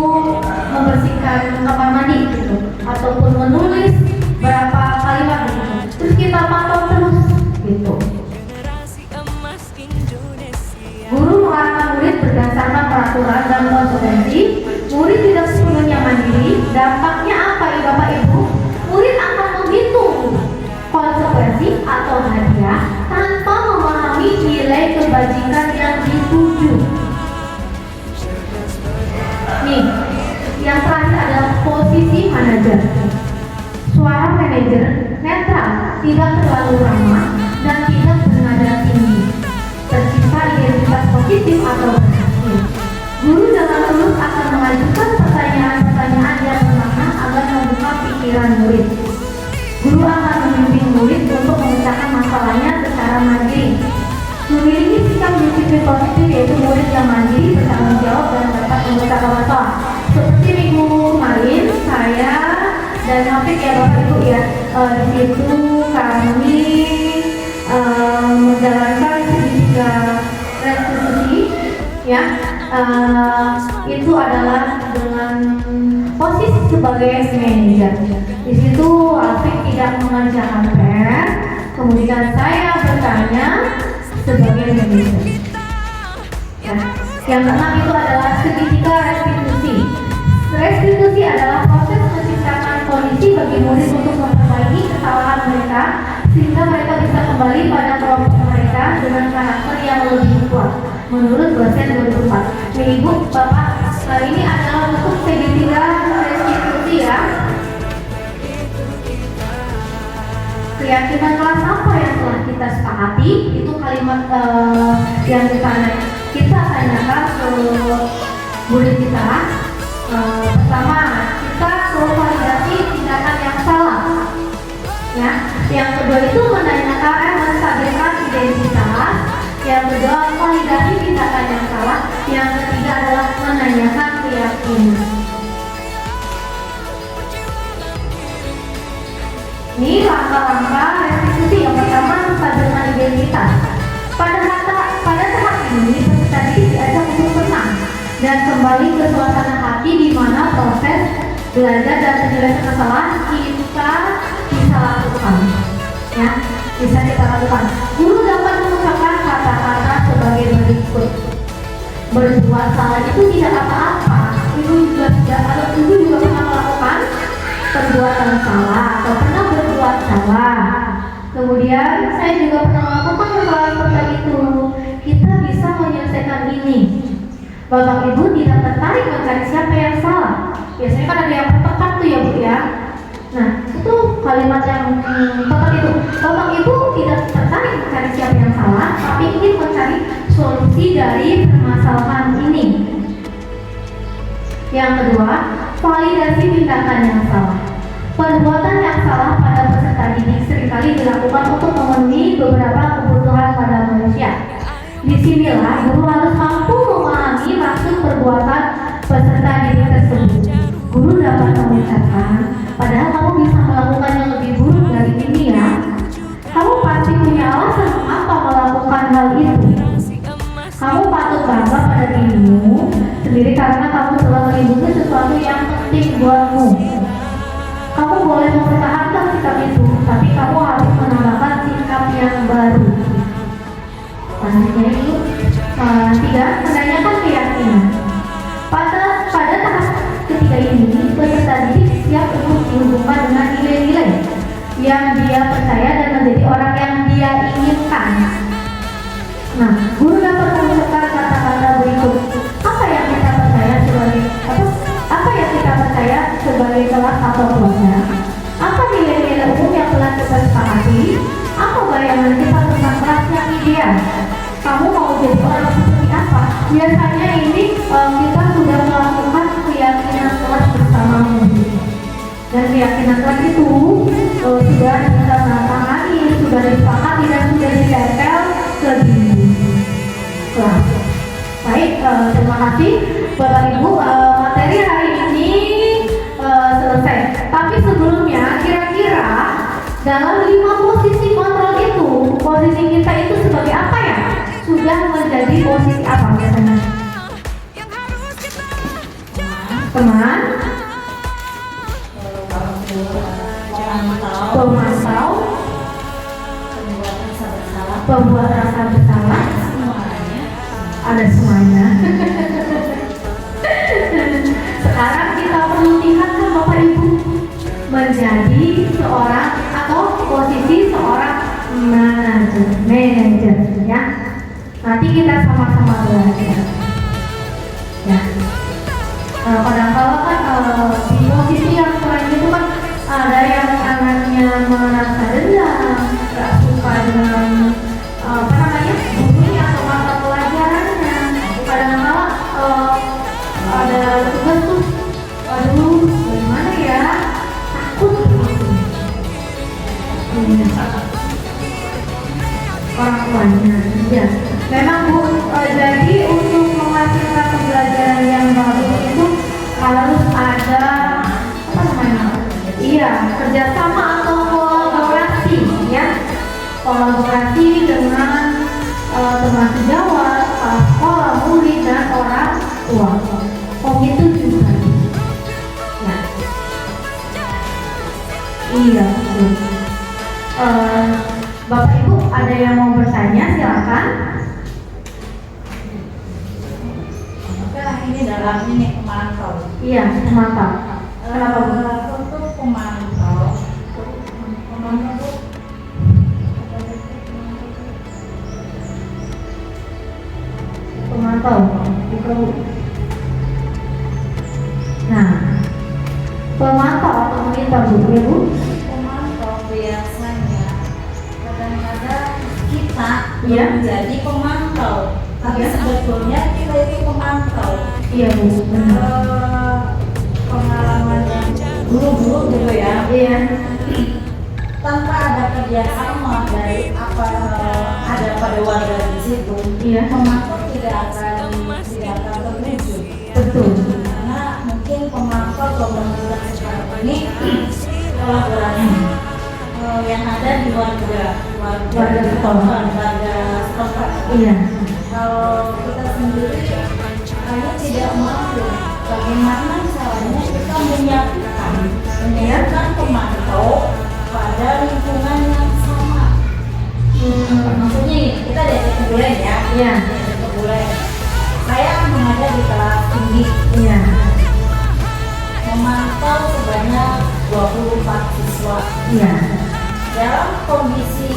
membersihkan kamar mandi gitu, ataupun menulis berapa Dampaknya apa ya Bapak Ibu? Murid akan menghitung konsekuensi atau hadiah tanpa memahami nilai kebajikan yang dituju. Nih, yang terakhir adalah posisi manajer. Suara manajer netral, tidak terlalu ramah dan tidak bernada tinggi. Tercipta identitas positif atau berhasil. Guru dengan tulus akan mengajukan pertanyaan-pertanyaan yang bermakna agar membuka pikiran murid. Guru akan membimbing murid untuk memecahkan masalahnya secara mandiri. Memiliki sikap disiplin positif yaitu murid yang mandiri, bertanggung jawab dan dapat memecahkan masalah. Seperti minggu kemarin saya dan Nofik ya Bapak Ibu ya, di situ kami menjalankan tiga restitusi ya. Itu adalah dengan posisi sebagai manajer. Di situ Alfik tidak mengerjakan PR, kemudian saya bertanya sebagai manajer. Ya. Yang keenam itu adalah segitiga restitusi. Restitusi adalah proses menciptakan kondisi bagi murid untuk memperbaiki kesalahan mereka sehingga mereka bisa kembali pada kelompok mereka dengan karakter yang lebih kuat. Menurut dosen 2004. Nih Ibu, Bapak, ini adalah bentuk segitiga restitusi ya. Keyakinan kelas apa yang telah kita sepakati? Itu kalimat yang kita tanyakan ke murid kita. Pertama, kita validasi tindakan yang salah. Ya, yang kedua itu menanyakan menstabilkan identitas. Yang kedua, validasi tindakan yang salah. Yang ketiga adalah menanyakan keyakinan. Ini langkah-langkah restitusi. Yang pertama, menstabilkan identitas. Pada tahap ini, peserta didik diajak untuk tenang dan kembali ke suasana hati di mana proses belajar dan penyelesaian kesalahan kita bisa lakukan. Ya, bisa kita lakukan. Guru dapat mengucapkan kata-kata sebagai berikut. Berbuat salah itu tidak apa-apa. Ibu juga pernah melakukan perbuatan salah atau pernah berbuat salah. Kemudian saya juga pernah melakukan kesalahan seperti itu. Kita bisa menyelesaikan ini. Bapak Ibu tidak tertarik mencari siapa yang salah. Biasanya kan ada yang tertekan tuh ya Bu ya. Nah itu kalimat yang tepat itu. Bapak Ibu tidak tertarik mencari siapa yang salah, tapi ingin mencari solusi dari permasalahan ini. Yang kedua, validasi tindakan yang salah. Perbuatan yang salah pada peserta didik seringkali dilakukan untuk memenuhi beberapa kebutuhan pada manusia. Disinilah guru harus mampu memahami maksud perbuatan peserta didik tersebut. Guru dapat mengucapkan, padahal kamu bisa melakukan yang lebih buruk dari ini ya. Kamu pasti punya alasan mengapa melakukan hal itu. Kamu patut bangga pada dirimu sendiri karena kamu telah melindungi sesuatu yang penting buatmu. Kamu boleh mempertahankan sikap itu, tapi kamu harus menambahkan sikap yang baru. Selanjutnya itu 3. Menanyakan keyakinan. Pada tahap ketiga ini, peserta didik siap untuk dihubungkan dengan nilai-nilai yang dia percaya dan menjadi orang yang dia inginkan. Nah, guru dapat mengucapkan kata-kata berikut. Apa yang kita percaya sebagai kelas atau keluarga? Apa nilai-nilai umum yang telah kita sepakati? Apa bayangan kita tentang kelas yang ideal? Kamu mau jadi orang seperti apa? Biasanya ini kita sudah melakukan keyakinan kelas bersamamu. Dan keyakinan kelas itu sudah kita tangani, sudah disepakati dan sudah ditempel ke diri kelas. Baik, terima kasih Bapak Ibu. Materi hari ini selesai. Tapi sebelumnya, kira-kira dalam 5 posisi kontrol itu, posisi kita itu sebagai apa ya? Sudah menjadi posisi apa biasanya? Teman, pemantau, pembuat rasa bersalah, ada semuanya. Sekarang kita perlu tingkatkan Bapak Ibu menjadi seorang atau posisi seorang manajer ya. Nanti kita sama-sama belajar ya. Kadang-kadang kan di posisi yang selain itu kan ada yang anaknya merasa dendam, gak suka dengan bukunya atau mata pelajarannya. Kadang-kadang ada tugas tuh, aduh gimana ya, takut gitu. Orang tuanya ya. Memang Bu, jadi untuk menghasilkan pembelajaran yang bagus itu harus ada apa namanya? Iya, kerjasama atau kolaborasi ya. Kolaborasi dengan teman sejawat, kepala sekolah, murid dan orang tua. Itu juga. Ya. Iya, betul. Bapak Ibu ada yang mau bertanya, silakan. Ini dalam ini pemantau. Iya, pemantau. Kenapa Bu? Untuk pemantau Pemantau, bukan Bu. Nah, pemantau atau monitor Bu, ya Bu? pemantau biasanya kadang-kadang kita Iya. menjadi pemantau, tapi Iya. sebetulnya kita itu pemantau. Iya Bu, benar. Pengalaman yang dulu dulu ya, Iya. tanpa ada kerjasama dari apa ada pada warga di situ, Iya. pemantau tidak akan terwujud. Betul. Karena mungkin pemantau program sekarang ini kolaborasi yang ada di warga setempat. Iya. Kalau kita sendiri hanya tidak mampu, bagaimana caranya kita menyiapkan pemantau pada lingkungan yang sama. Maksudnya ini, kita dari kebulen ya. Iya. Dari kebulen. Saya mengajar di kelas tinggi. Iya. Memantau sebanyak 24 siswa. Iya. Dalam kondisi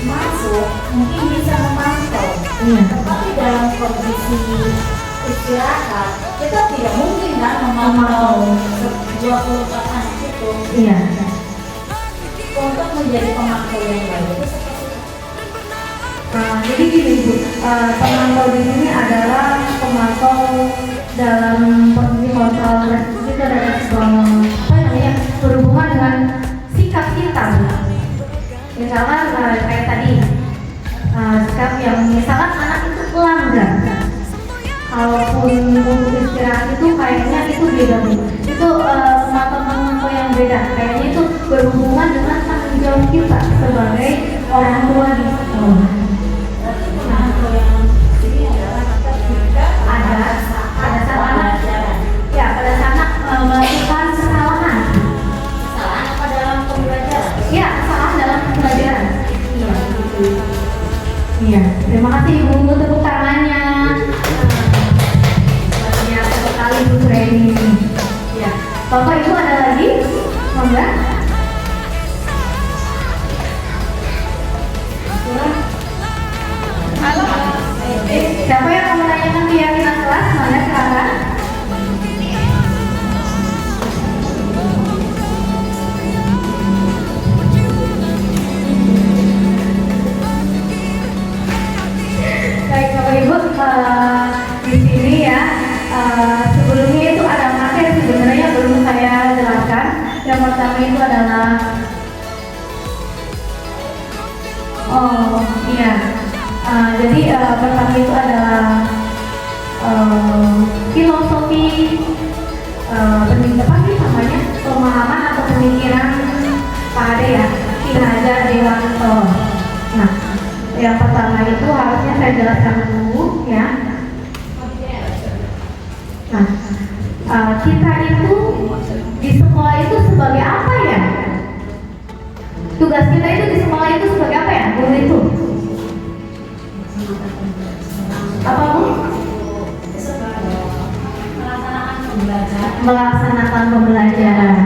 masuk mungkin bisa memantau, Iya. tetapi dalam kondisi istirahat kita tidak mungkin kan memantau 24 anak itu. Iya. Untuk menjadi pemantau yang baik itu seperti itu. Jadi gini Bu, pemantau di sini adalah pemantau dalam posisi kontrol restriksi itu adalah berhubungan dengan sikap kita Bu. Misalkan kayak tadi sikap yang misalkan anak itu pelanggar, kalaupun untuk istirahat itu kayaknya itu beda Bu. Itu pemantau yang beda, kayaknya itu berhubungan dengan tanggung jawab kita sebagai orang tua di sekolah. Tapi pemantau yang ini adalah ketika Ada saat anak ya pada saat melakukan kesalahan. kesalahan apa dalam pembelajaran. Iya, kesalahan dalam pembelajaran. Iya, gitu. Iya, terima kasih Ibu untuk tepuk tangannya. Luar biasa sekali Bu Reni. Ya, Bapak Ibu ada lagi? Monggo. Siapa yang mau menanyakan keyakinan kelas? Mana silakan. Baik Bapak Ibu, di sini ya sebelumnya itu ada materi sebenarnya belum saya jelaskan. Yang pertama itu adalah jadi pertama itu adalah filosofi pendidikan namanya pemahaman atau pemikiran Pak Ade ya, Ki Hajar Dewanto. Nah, yang pertama itu harusnya saya jelaskan dulu ya. Nah, kita itu di sekolah itu sebagai apa ya? Tugas kita itu di sekolah itu sebagai apa ya? Guru itu apa Bu? Melaksanakan pembelajaran.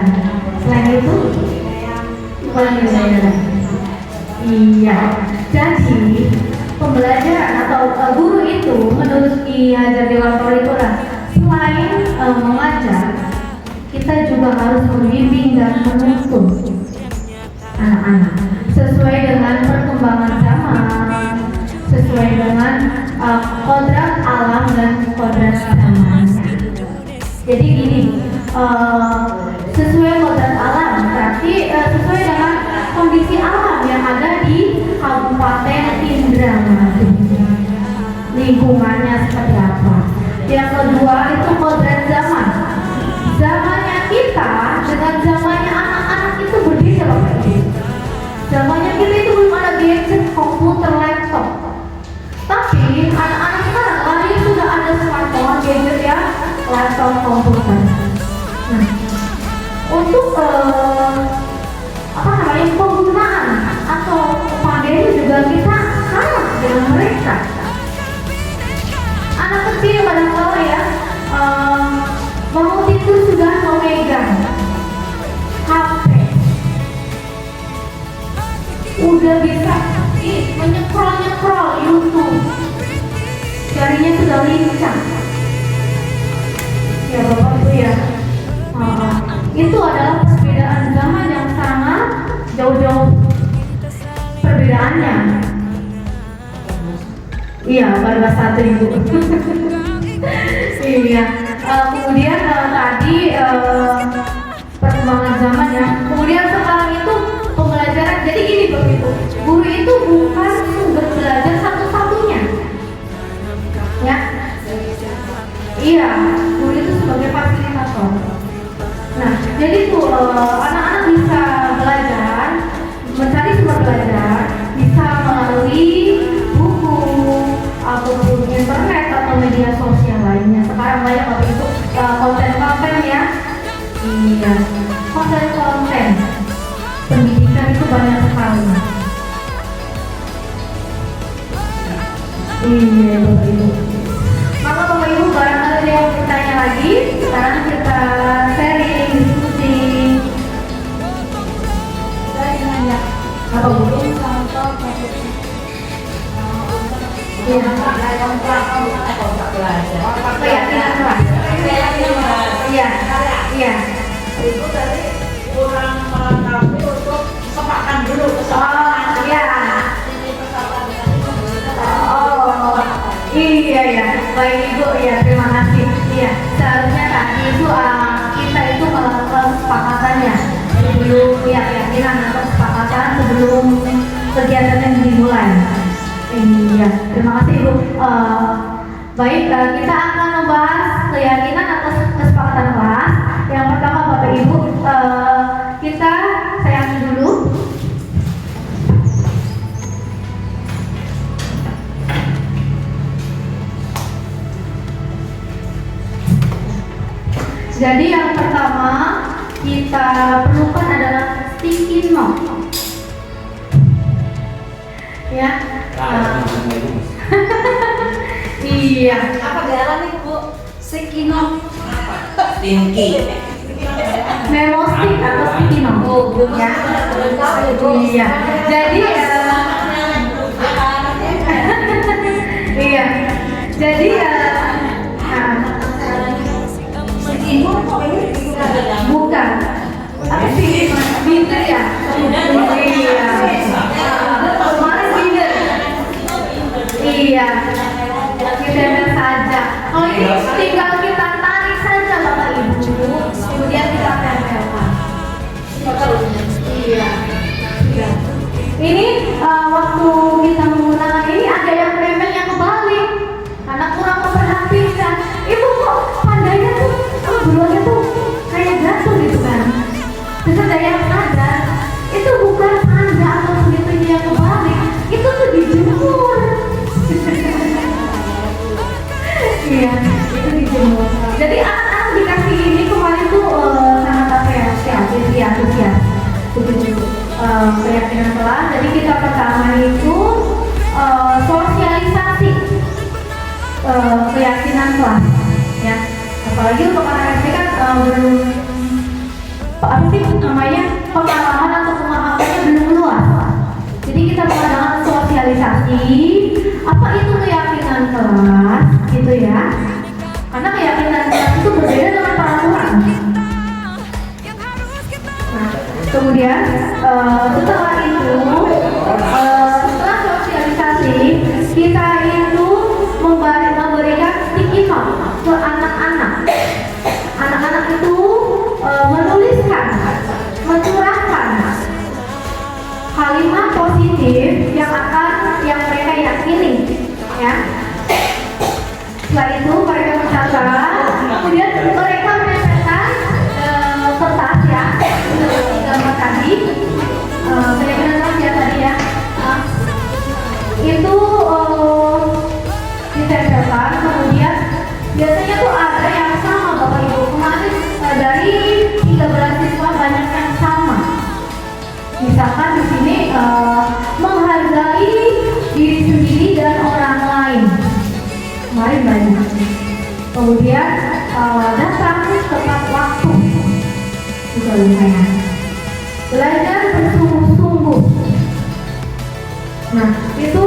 Selain itu diajar di kantor itu lah, selain mengajar, kita juga harus membimbing dan menuntun anak-anak sesuai dengan perkembangan zaman, sesuai dengan kodrat alam dan kodrat zamannya. Jadi gini, sesuai kodrat alam berarti sesuai dengan kondisi alam yang ada di Kabupaten Indramayu, lingkungannya seperti apa. Yang kedua itu kodrat zaman. Zamannya kita dengan zamannya anak-anak itu berbeda loh. Zamannya kita itu belum ada gadget, komputer, laptop. Tapi anak-anak sekarang lari sudah ada smartphone, gadget ya, laptop, komputer. Nah, untuk penggunaan atau kepandaian juga kita kalah dengan mereka. Anak kecil kadang-kala ya mau tidur sudah memegang HP, udah bisa menyekrol YouTube, jarinya sudah lincah. Ya Bapak Ibu ya, itu adalah perbedaan zaman yang sangat jauh-jauh perbedaannya. Iya, baru satu Ibu. Iya. Kemudian tadi perkembangan zaman ya. Kemudian sekarang itu pembelajaran. Jadi gini Bapak Ibu, guru itu bukan sumber belajar satu-satunya. Ya. Iya, guru itu sebagai fasilitator. Nah, jadi tuh anak-anak bisa belajar, mencari sumber belajar, bisa melalui buku ataupun internet atau media sosial lainnya. Sekarang banyak Bapak Ibu konten-konten ya. Iya, konten-konten pendidikan itu banyak sekali. Iya Bapak Ibu. Maka Bapak Ibu barangkali ada yang bertanya lagi, sekarang kita sharing, diskusi. Saya nanya, Apa Bu? contoh kontrak belajar. Keyakinan kelas. Iya, iya. Ibu tadi kurang melengkapi untuk sepakan dulu kesepakatan. Iya. Ini kesepakatan dengan Oh, iya ya. Baik Ibu ya, terima kasih. Iya, seharusnya tadi itu kita itu melakukan kesepakatannya sebelum keyakinan atau kesepakatan sebelum kegiatan yang dimulai. Iya, terima kasih Ibu. Baik, kita akan membahas keyakinan atau kesepakatan kelas. Yang pertama Bapak Ibu, saya ambil dulu. Jadi yang pertama kita perlukan adalah sticky note. Ya. Iya. apa jalan nih Bu? Sekino. Tinggi. Memo stick atau sticky note. Ya. Iya. Jadi iya. Jadi Sekino kok ini bukan. Apa sih? Binder ya? Iya. Kemarin binder. Iya. Kita saja. Oh ini tinggal kita tarik saja Bapak Ibu. Kemudian kita tempelkan. Iya. Iya. Ini waktu kita menggunakan ini ada yang tempelnya kebalik karena kurang memperhatikan. Ibu kok pandainya tuh bulannya tuh kayak jatuh gitu kan. Terus ada yang sadar itu bukan Anda atau segitunya yang kebalik, itu tuh dijemur. Iya, itu dijemur. Jadi anak-anak dikasih ini kemarin tuh sangat apresiatif, antusias. Begitu keyakinan kelas. Jadi kita pertama itu sosialisasi keyakinan kelas, ya. Apalagi untuk anak SD kan belum apa sih namanya pengalaman atau pemahamannya belum luas. Jadi kita mengadakan sosialisasi apa itu keyakinan kelas, gitu ya. Karena keyakinan kelas itu berbeda dengan peraturan. Nah, kemudian setelah itu, setelah sosialisasi, kita itu memberikan sticky note ke anak-anak. Anak-anak itu menuliskan, mencurahkan kalimat positif yang mereka yakini, ya. Setelah itu mereka mencatat, kemudian mereka menempelkan kertas ya, seperti gambar tadi, keyakinan kelas ya tadi ya. Itu ditempelkan, kemudian biasanya tuh ada yang sama Bapak Ibu. Kemarin dari 13 siswa banyak yang sama. Misalkan di sini menghargai diri sendiri dan orang lain. Kemarin banyak. Kemudian datang tepat waktu. Juga lumayan. Belajar bersungguh-sungguh. Nah, itu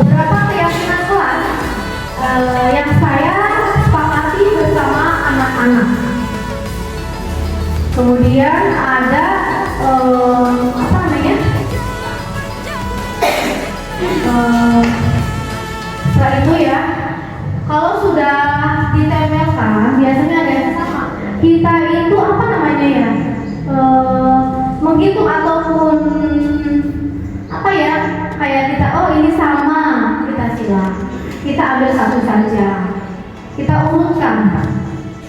beberapa keyakinan kelas yang saya sepakati bersama anak-anak. Kemudian ada apa namanya? Setelah itu ya, kalau sudah ditempelkan, biasanya ada yang sama. Kita itu apa namanya ya? Menghitung ataupun apa ya? Kayak kita, oh ini sama, kita silang. Kita ambil satu saja. Kita urutkan.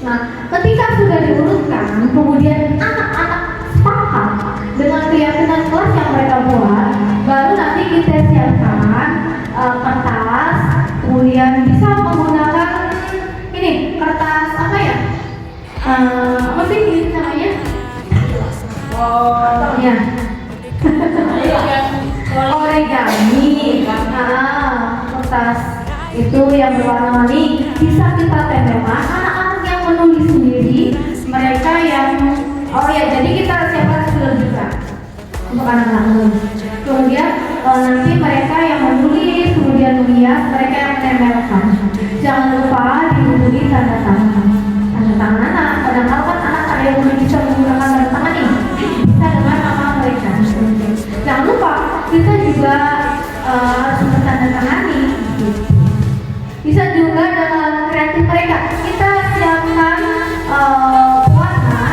Nah, ketika sudah diurutkan, kemudian anak-anak sepakat dengan keyakinan kelas yang mereka buat, baru nanti kita siapkan kertas, kemudian bisa menggunakan ini kertas apa ya? Apa sih ini namanya? Ya. Origami. Nah, kertas itu yang berwarna-warni bisa kita tempelkan. Anak-anak yang menulis sendiri, mereka yang jadi kita siapkan skill juga untuk anak-anak menulis. Kemudian nanti mereka yang menulis, kemudian melihat, mereka yang menempelkan. Jangan lupa dihubungi tanda tangan. Tanda tangan anak, kadang-kadang kan anak ada yang belum bisa menggunakan tanda tangan nih, bisa dengan nama mereka. Jangan lupa kita juga harus bertandatangani. Bisa juga dengan kreatif mereka. Kita siapkan warna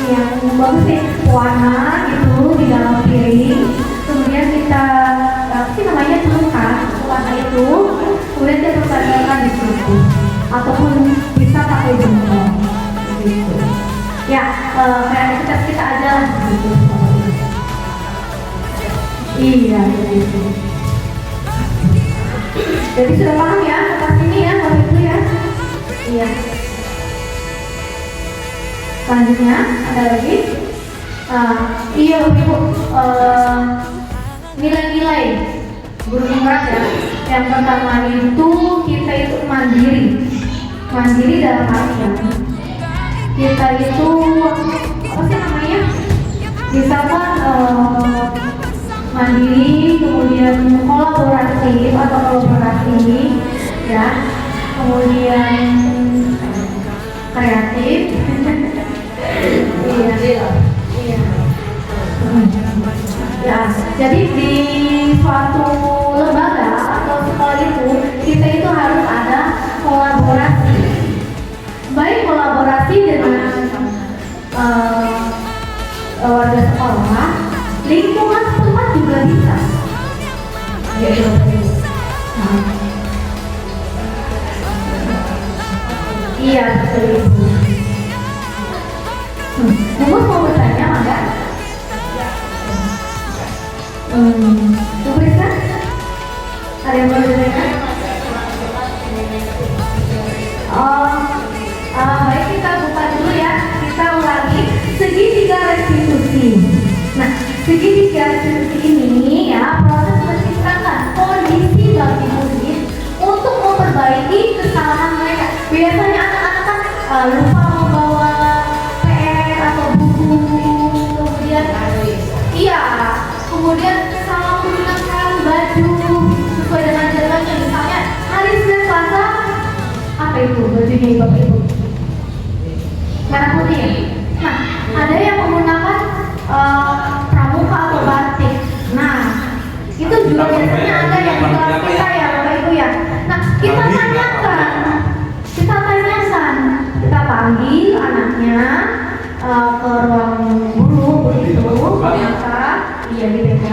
yang bagus sih, warna gitu di dalam piring. Kemudian kita apa sih namanya tuliskan warna itu. Kemudian kita pertanyakan di situ. Ataupun bisa pakai jempol. Gitu. Ya, kreativitas kita aja gitu. Iya, begitu. Jadi sudah paham ya kertas ini ya, kalau itu ya. Iya. Selanjutnya ada lagi. Iya Ibu, nilai-nilai guru berat ya. Yang pertama itu kita itu mandiri. Mandiri dalam artian kita itu apa sih namanya? Misalkan mandiri, kemudian kolaboratif atau kolaborasi, ya, kemudian kreatif, iya. Ya, jadi di suatu lembaga atau sekolah itu kita itu harus ada kolaborasi, baik kolaborasi dengan warga sekolah, lingkungan setempat juga bisa. Iya, betul Ibu. Ibu mau bertanya, enggak? Bu Risa? Ada yang mau bertanya? Baik, kita buka dulu ya. Kita ulangi segitiga restitusi. Nah, segitiga restitusi ini ya proses menciptakan kondisi bagi murid untuk memperbaiki kesalahan mereka. Biasanya anak-anak kan lupa membawa PR atau buku, kemudian salah menggunakan baju sesuai dengan jadwalnya. Misalnya hari Senin Selasa Begini Bapak Ibu. Merah putih ya? Nah, ada yang menggunakan pramuka atau batik. Nah, itu juga biasanya ada yang di kelas kita ya Bapak Ibu ya. Nah, kita tanyakan, kita panggil anaknya ke ruang guru begitu, biasa, iya di BK.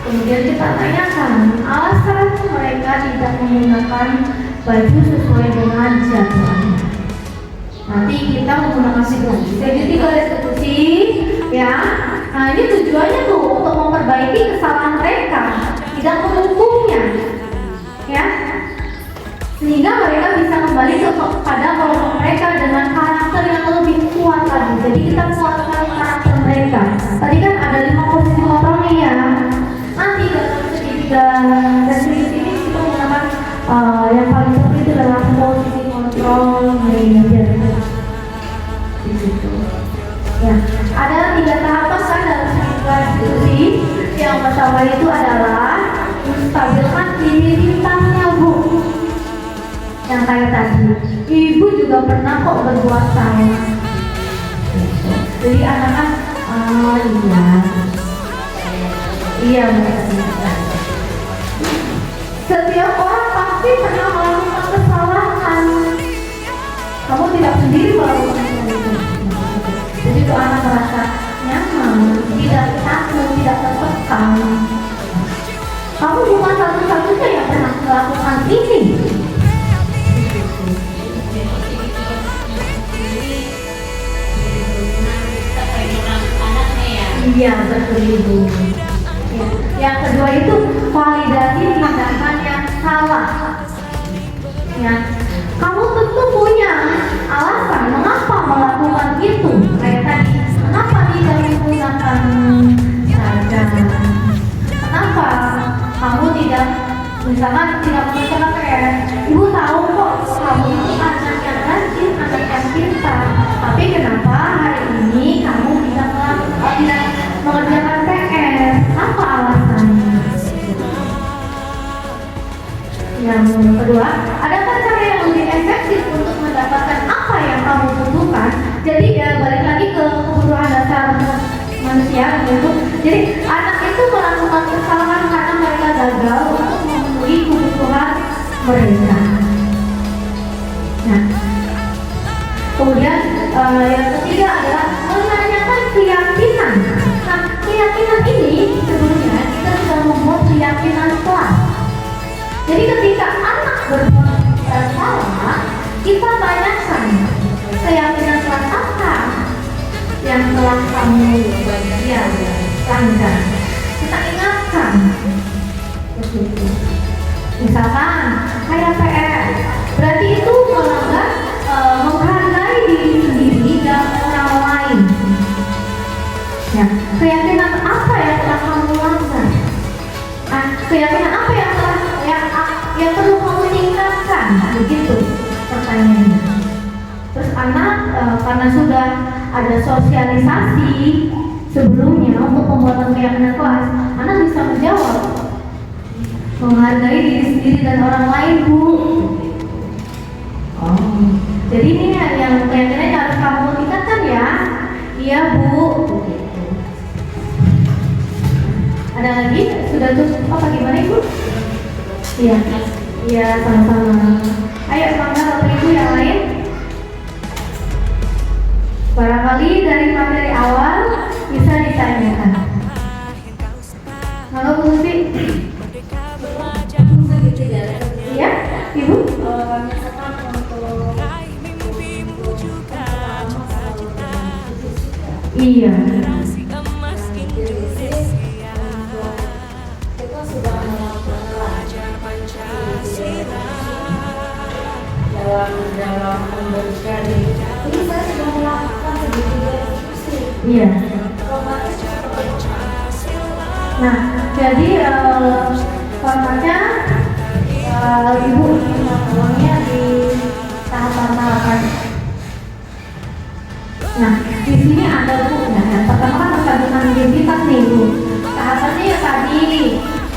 Kemudian kita tanyakan alasan mereka tidak menggunakan baju sesuai dengan jadwalnya. Nanti kita menggunakan situasi. Jadi garis diskusi, ya. Nah ini tujuannya tuh untuk memperbaiki kesalahan mereka, tidak mendukungnya, ya. Sehingga mereka bisa kembali kepada kelompok mereka dengan karakter yang lebih kuat lagi. Jadi kita kuatkan karakter mereka. Tadi kan ada 5 posisi kontrol nih ya. Nanti dalam segitiga dan segitiga ini kita menggunakan yang paling penting itu adalah posisi kontrol manager. Di situ. Ya, ada 3 tahapan kan dalam segitiga diskusi. Yang pertama itu adalah menstabilkan diri bintangnya Bu. Yang kayak tadi, ibu juga pernah kok berbuat salah. Jadi anak-anak, iya benar. Setiap orang pasti pernah melakukan kesalahan. Kamu tidak sendiri melakukan kesalahan. Jadi itu anak merasa nyaman, tidak takut, tidak tertekan. Kamu bukan satu-satunya yang pernah melakukan ini. Iya betul Ibu. Ya. Yang kedua itu validasi tindakan yang salah. Ya, kamu tentu punya alasan mengapa melakukan itu. Kayak tadi, kenapa tidak menggunakan seragam? Kenapa kamu tidak, misalkan tidak menggunakan pakaian? Ibu tahu kok kamu itu anak yang rajin, anak yang pintar. Tapi kenapa hari ini kamu tidak mengerjakan PR? Apa alasannya? Yang kedua, adakah cara yang lebih efektif untuk mendapatkan apa yang kamu butuhkan? Jadi ya balik lagi ke kebutuhan dasar manusia gitu. Jadi anak itu melakukan kesalahan karena mereka gagal untuk memenuhi kebutuhan mereka. Nah, kemudian yang ketiga adalah menanyakan keyakinan. Nah, keyakinan ini sebelumnya kita sudah membuat keyakinan kelas. Jadi ketika anak berbuat salah, kita tanyakan keyakinan kelas apa yang telah kamu langgar. Kita ingatkan. Begitu. Misalkan kayak PR, berarti itu melanggar menghargai diri sendiri dan orang lain. Ya, keyakinan apa yang telah kamu langgar? Keyakinan apa yang telah yang perlu kamu tingkatkan? Begitu pertanyaannya. Terus anak karena sudah ada sosialisasi sebelumnya untuk pembuatan keyakinan kelas, anak bisa menjawab menghargai diri sendiri dan orang lain Bu. Oh, jadi ini yang keyakinan harus kamu tingkatkan ya. Iya Bu. Ada lagi? Sudah cukup apa gimana Ibu? Iya. Iya sama-sama. Ayo panggil Bapak Ibu yang lain. Barangkali dari materi awal bisa ditanyakan. Halo Bu Susi. Iya, Ibu. Misalkan untuk Iya. kita sudah melakukan dalam memberikan ini saya sudah melakukan segitiga diskusi. Iya. Nah, jadi formatnya Ibu uangnya di tahapan. Nah, di sini ada Bu. Nah, yang pertama kan persahabatan identitas nih Bu. Tahapannya ya tadi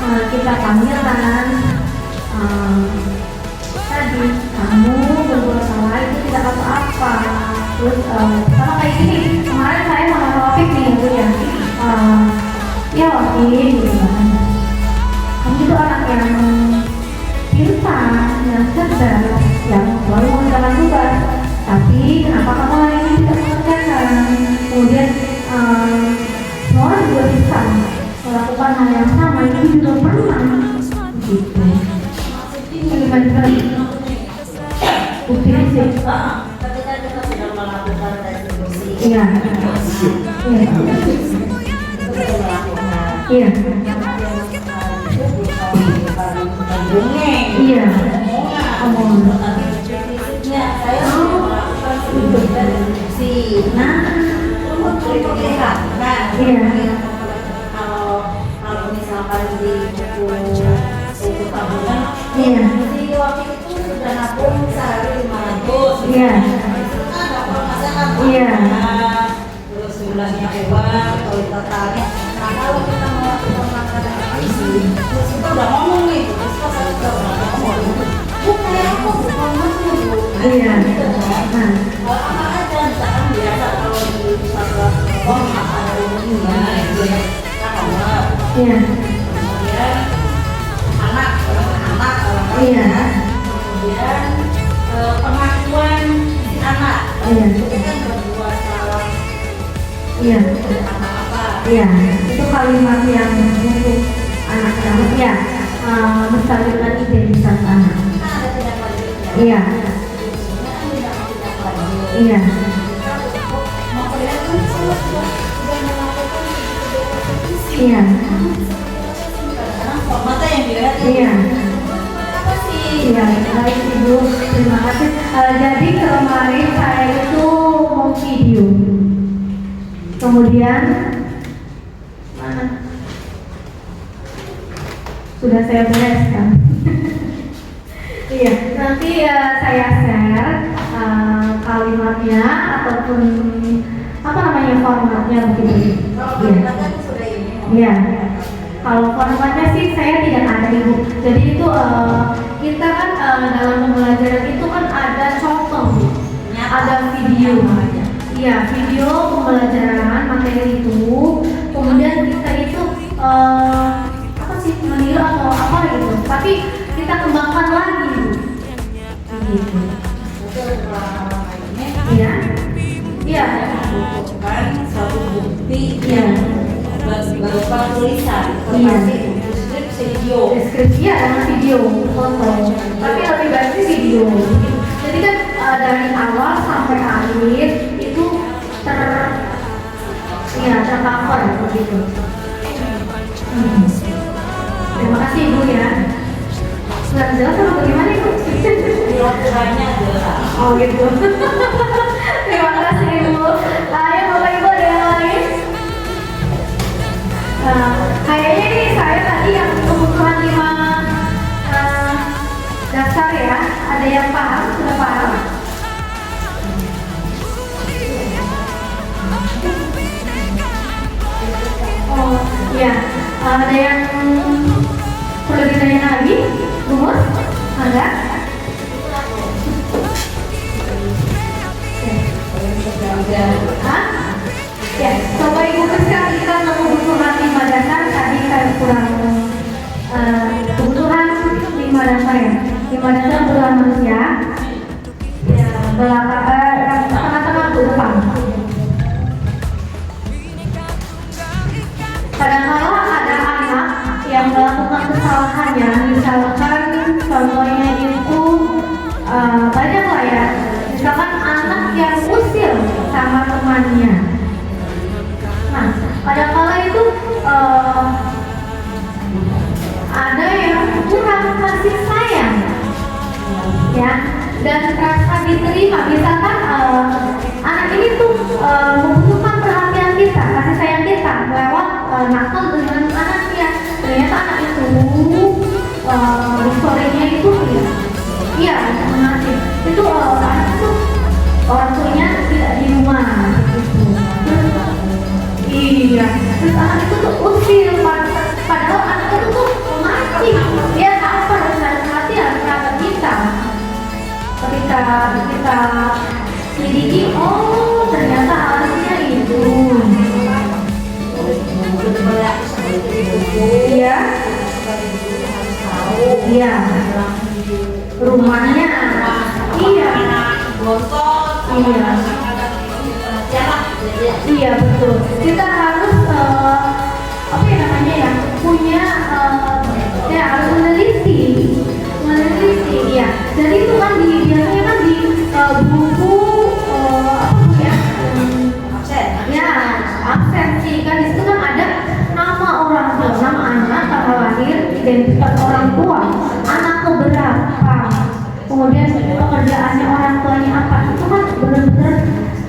kita panggil kan tadi kamu berbuat salah itu Alvin gitu kan, kamu itu anak yang pintar, yang cerdas, yang selalu mengerjakan tugas, tapi kenapa kamu hari ini tidak mengerjakan? Kemudian semua orang juga bisa melakukan hal yang sama, itu juga pernah gitu. Gimana? Buktinya sih. Ketika kita sudah melakukan retribusi, Iya. Iya. itu melakukan. Iya. Itu bukan dongeng. Iya. Omong. Tapi prinsipnya saya sudah melakukan sebuah retribusi. Nah, untuk diperlihatkan. Iya. Kalau misalkan di buku tabungan, Iya. si waktu itu sudah nabung sehari 500. Iya. Ada permasalahan. Iya. Terus jumlahnya uang, kalau totalnya. Nah, kalau kita melakukan makanan isi, terus kita udah ngomong nih, terus pas kita udah ngomong, bukan aku, bukan masnya bu. Iya. Nah, apa aja, misalkan biasa kalau di misalkan makanan umumnya, itu ya, kamar. Iya. Kemudian anak, orang Iya. kemudian pengakuan si anak. Iya. Itu kan berbuat salah Iya. apa-apa. Iya. Itu kalimat yang untuk anak-anak ya, menstabilkan identitas anak. Kan ada tindak lanjutnya. Iya. Ini kan tindak lanjut. Iya. Memperlihatkan sudah melakukan Iya. kadang formatnya yang dilihat Iya. apa sih? Iya, baik Ibu, terima kasih. Jadi kemarin saya itu mau video, kemudian mana? Sudah saya bereskan. Iya, nanti saya share kalimatnya ataupun apa namanya formatnya begitu. Kalau Iya. kita kan sudah ini. Iya. Kalau formatnya sih saya tidak ada Ibu. Jadi itu kita kan dalam pembelajaran itu kan ada contoh, ada video. Iya, video pembelajaran materi itu. Kemudian kita itu apa sih meniru atau apa gitu. Tapi kita kembangkan lagi Ibu. Gitu. Iya. Iya. Bukan suatu bukti Iya. berupa tulisan, Iya. deskripsi video. Deskripsi adalah video foto, tapi lebih baik sih video. Jadi kan dari awal sampai akhir itu tercover begitu. Terima kasih Ibu ya. Sudah jelas atau bagaimana Ibu? Aturannya adalah Oh gitu. Terima kasih Ibu. Ayo Bapak Ibu ada yang lain? Kayaknya nih saya tadi yang kebutuhan 5 dasar ya. Ada yang paham? Sudah paham? Oh iya. Ada yang perlu ditanya lagi? Rumus? Ada? Hah? Ya, Bapak Ibu sekalian kita kebutuhan 5 dasar tadi saya kurang kebutuhan 5 dasar ya. 5 dasar kebutuhan manusia. Ya, belakang tengah-tengah ke depan. Kadang-kala ada anak yang melakukan kesalahannya, misalkan contohnya itu banyak lah ya. Misalkan anak yang usil sama temannya. Nah, kadang-kala itu ada yang kurang kasih sayang, ya, dan rasa diterima. Misalkan anak ini tuh membutuhkan perhatian kita, kasih sayang kita lewat nakal dengan anaknya. Ternyata anak itu historinya itu iya mengasih itu anak itu orang tuanya tidak di rumah gitu. Iya, terus anak itu tuh usil, padahal anak itu tuh memancing. Dia tahu pada saat perhatian terhadap kita. Ketika kita selidiki, oh ternyata alasannya itu. identitas orang tua, anak keberapa, kemudian pekerjaannya orang tuanya apa, itu kan benar-benar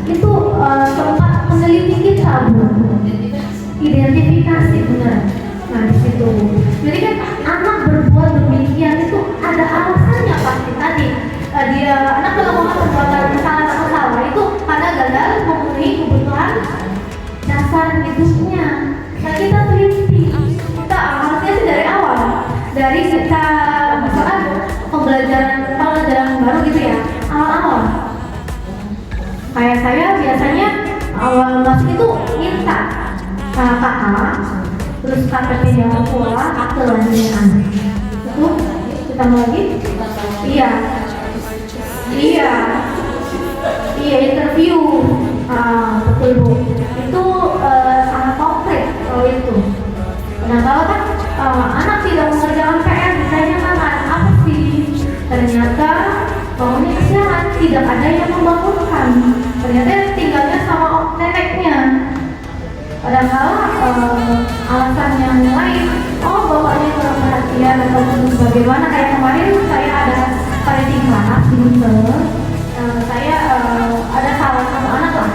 itu tempat meneliti kita, Bu. Identifikasi benar. Nah di situ. Jadi kan anak berbuat demikian itu ada alasannya pasti tadi. Dia anak melakukan perbuatan salah atau salah itu karena gagal memenuhi kebutuhan dasar hidupnya. Nah kita teliti, kita harusnya sih dari awal, dari kita misalkan pembelajaran baru gitu ya, awal-awal. Kayak saya biasanya awal masuk itu minta kakak, terus KTP-nya orang tua, akte lahirnya anak. Itu kita mau lagi? Iya interview. Betul Bu. Itu sangat konkret kalau itu. Nah kalau kan anak tidak mengerjakan PR, ditanyakan apa sih? Ternyata bangunnya kesiangan, tidak ada yang membangunkan. Ternyata tinggalnya sama neneknya. Padahal alasan yang lain, bapaknya kurang perhatian atau bagaimana. Kayak kemarin saya ada parenting class di Mintel, saya ada salah satu anak lah,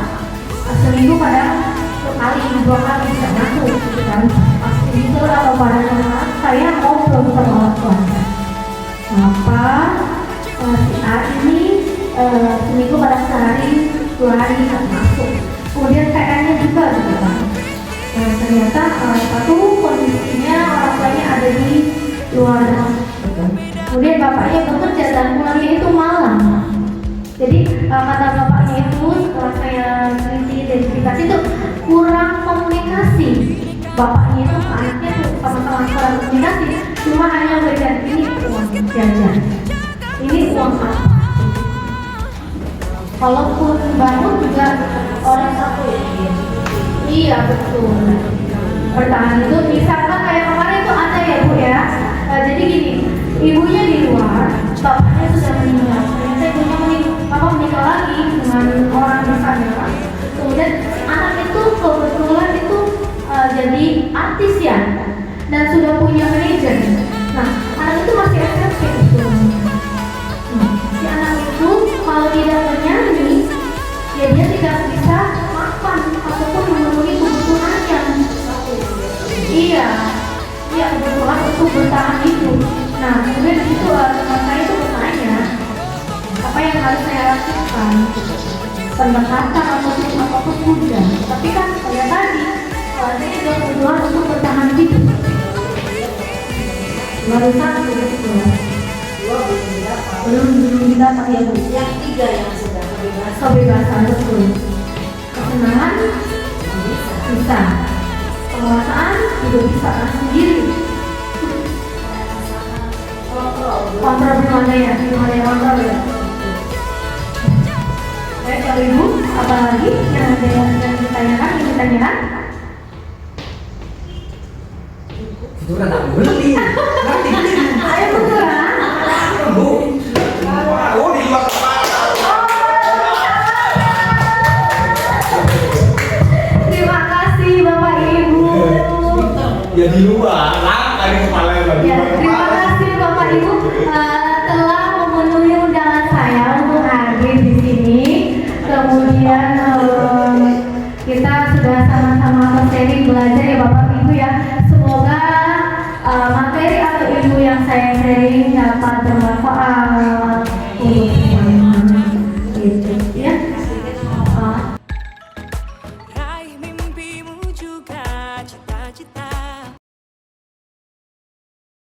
seminggu kadang sekali, 2 kali bisa masuk gitu kan. Pas di Mintel atau parenting class, saya ngobrol sama orang tuanya. Kenapa si A ini seminggu kadang sehari, 2 hari bisa masuk. Kemudian PR-nya juga gitu kan. Nah ternyata satu kondisinya orang tuanya ada di luar. Kemudian bapaknya bekerja dan pulangnya itu malam. Jadi kata bapaknya itu setelah saya teliti identifikasi itu kurang komunikasi. Bapaknya itu ke anaknya tuh sama-sama kurang komunikasi. Cuma hanya berikan ini uang jajan, ini uang apa. Walaupun bangun juga orang satu ya. Iya betul. Bertahan itu misalkan kayak kemarin itu ada ya Bu ya. Jadi gini, ibunya di luar, bapaknya sudah meninggal. Ternyata ibunya menikah lagi dengan orang di sana. Kemudian anak itu kebetulan itu jadi artis ya, dan sudah punya manajer. Nah anak itu masih SMP gitu. Si anak itu kalau tidak bernyanyi, ya dia tidak bisa makan ataupun memenuhi kebutuhannya. Iya kebutuhan untuk bertahan hidup. Nah kemudian di situ teman saya itu bertanya, apa yang harus saya lakukan? Pendekatan ataupun apapun sudah. Tapi kan saya tadi, saya juga kebutuhan untuk bertahan hidup. Baru satu betul. Belum didapat ya Bu. Yang 3 yang sudah Kebebasan betul. Kesenangan bisa. Penguasaan juga bisa sendiri. Kontrol belum ada ya, kontrol ya. Kalau Ibu, apa lagi yang ada yang ditanyakan? Itu udah tak beli. Ayo betulan. Bu. Oh di luar kepala. Terima kasih Bapak Ibu. Ya di luar, lah tadi kepala lagi. Ya, terima kasih Bapak Ibu.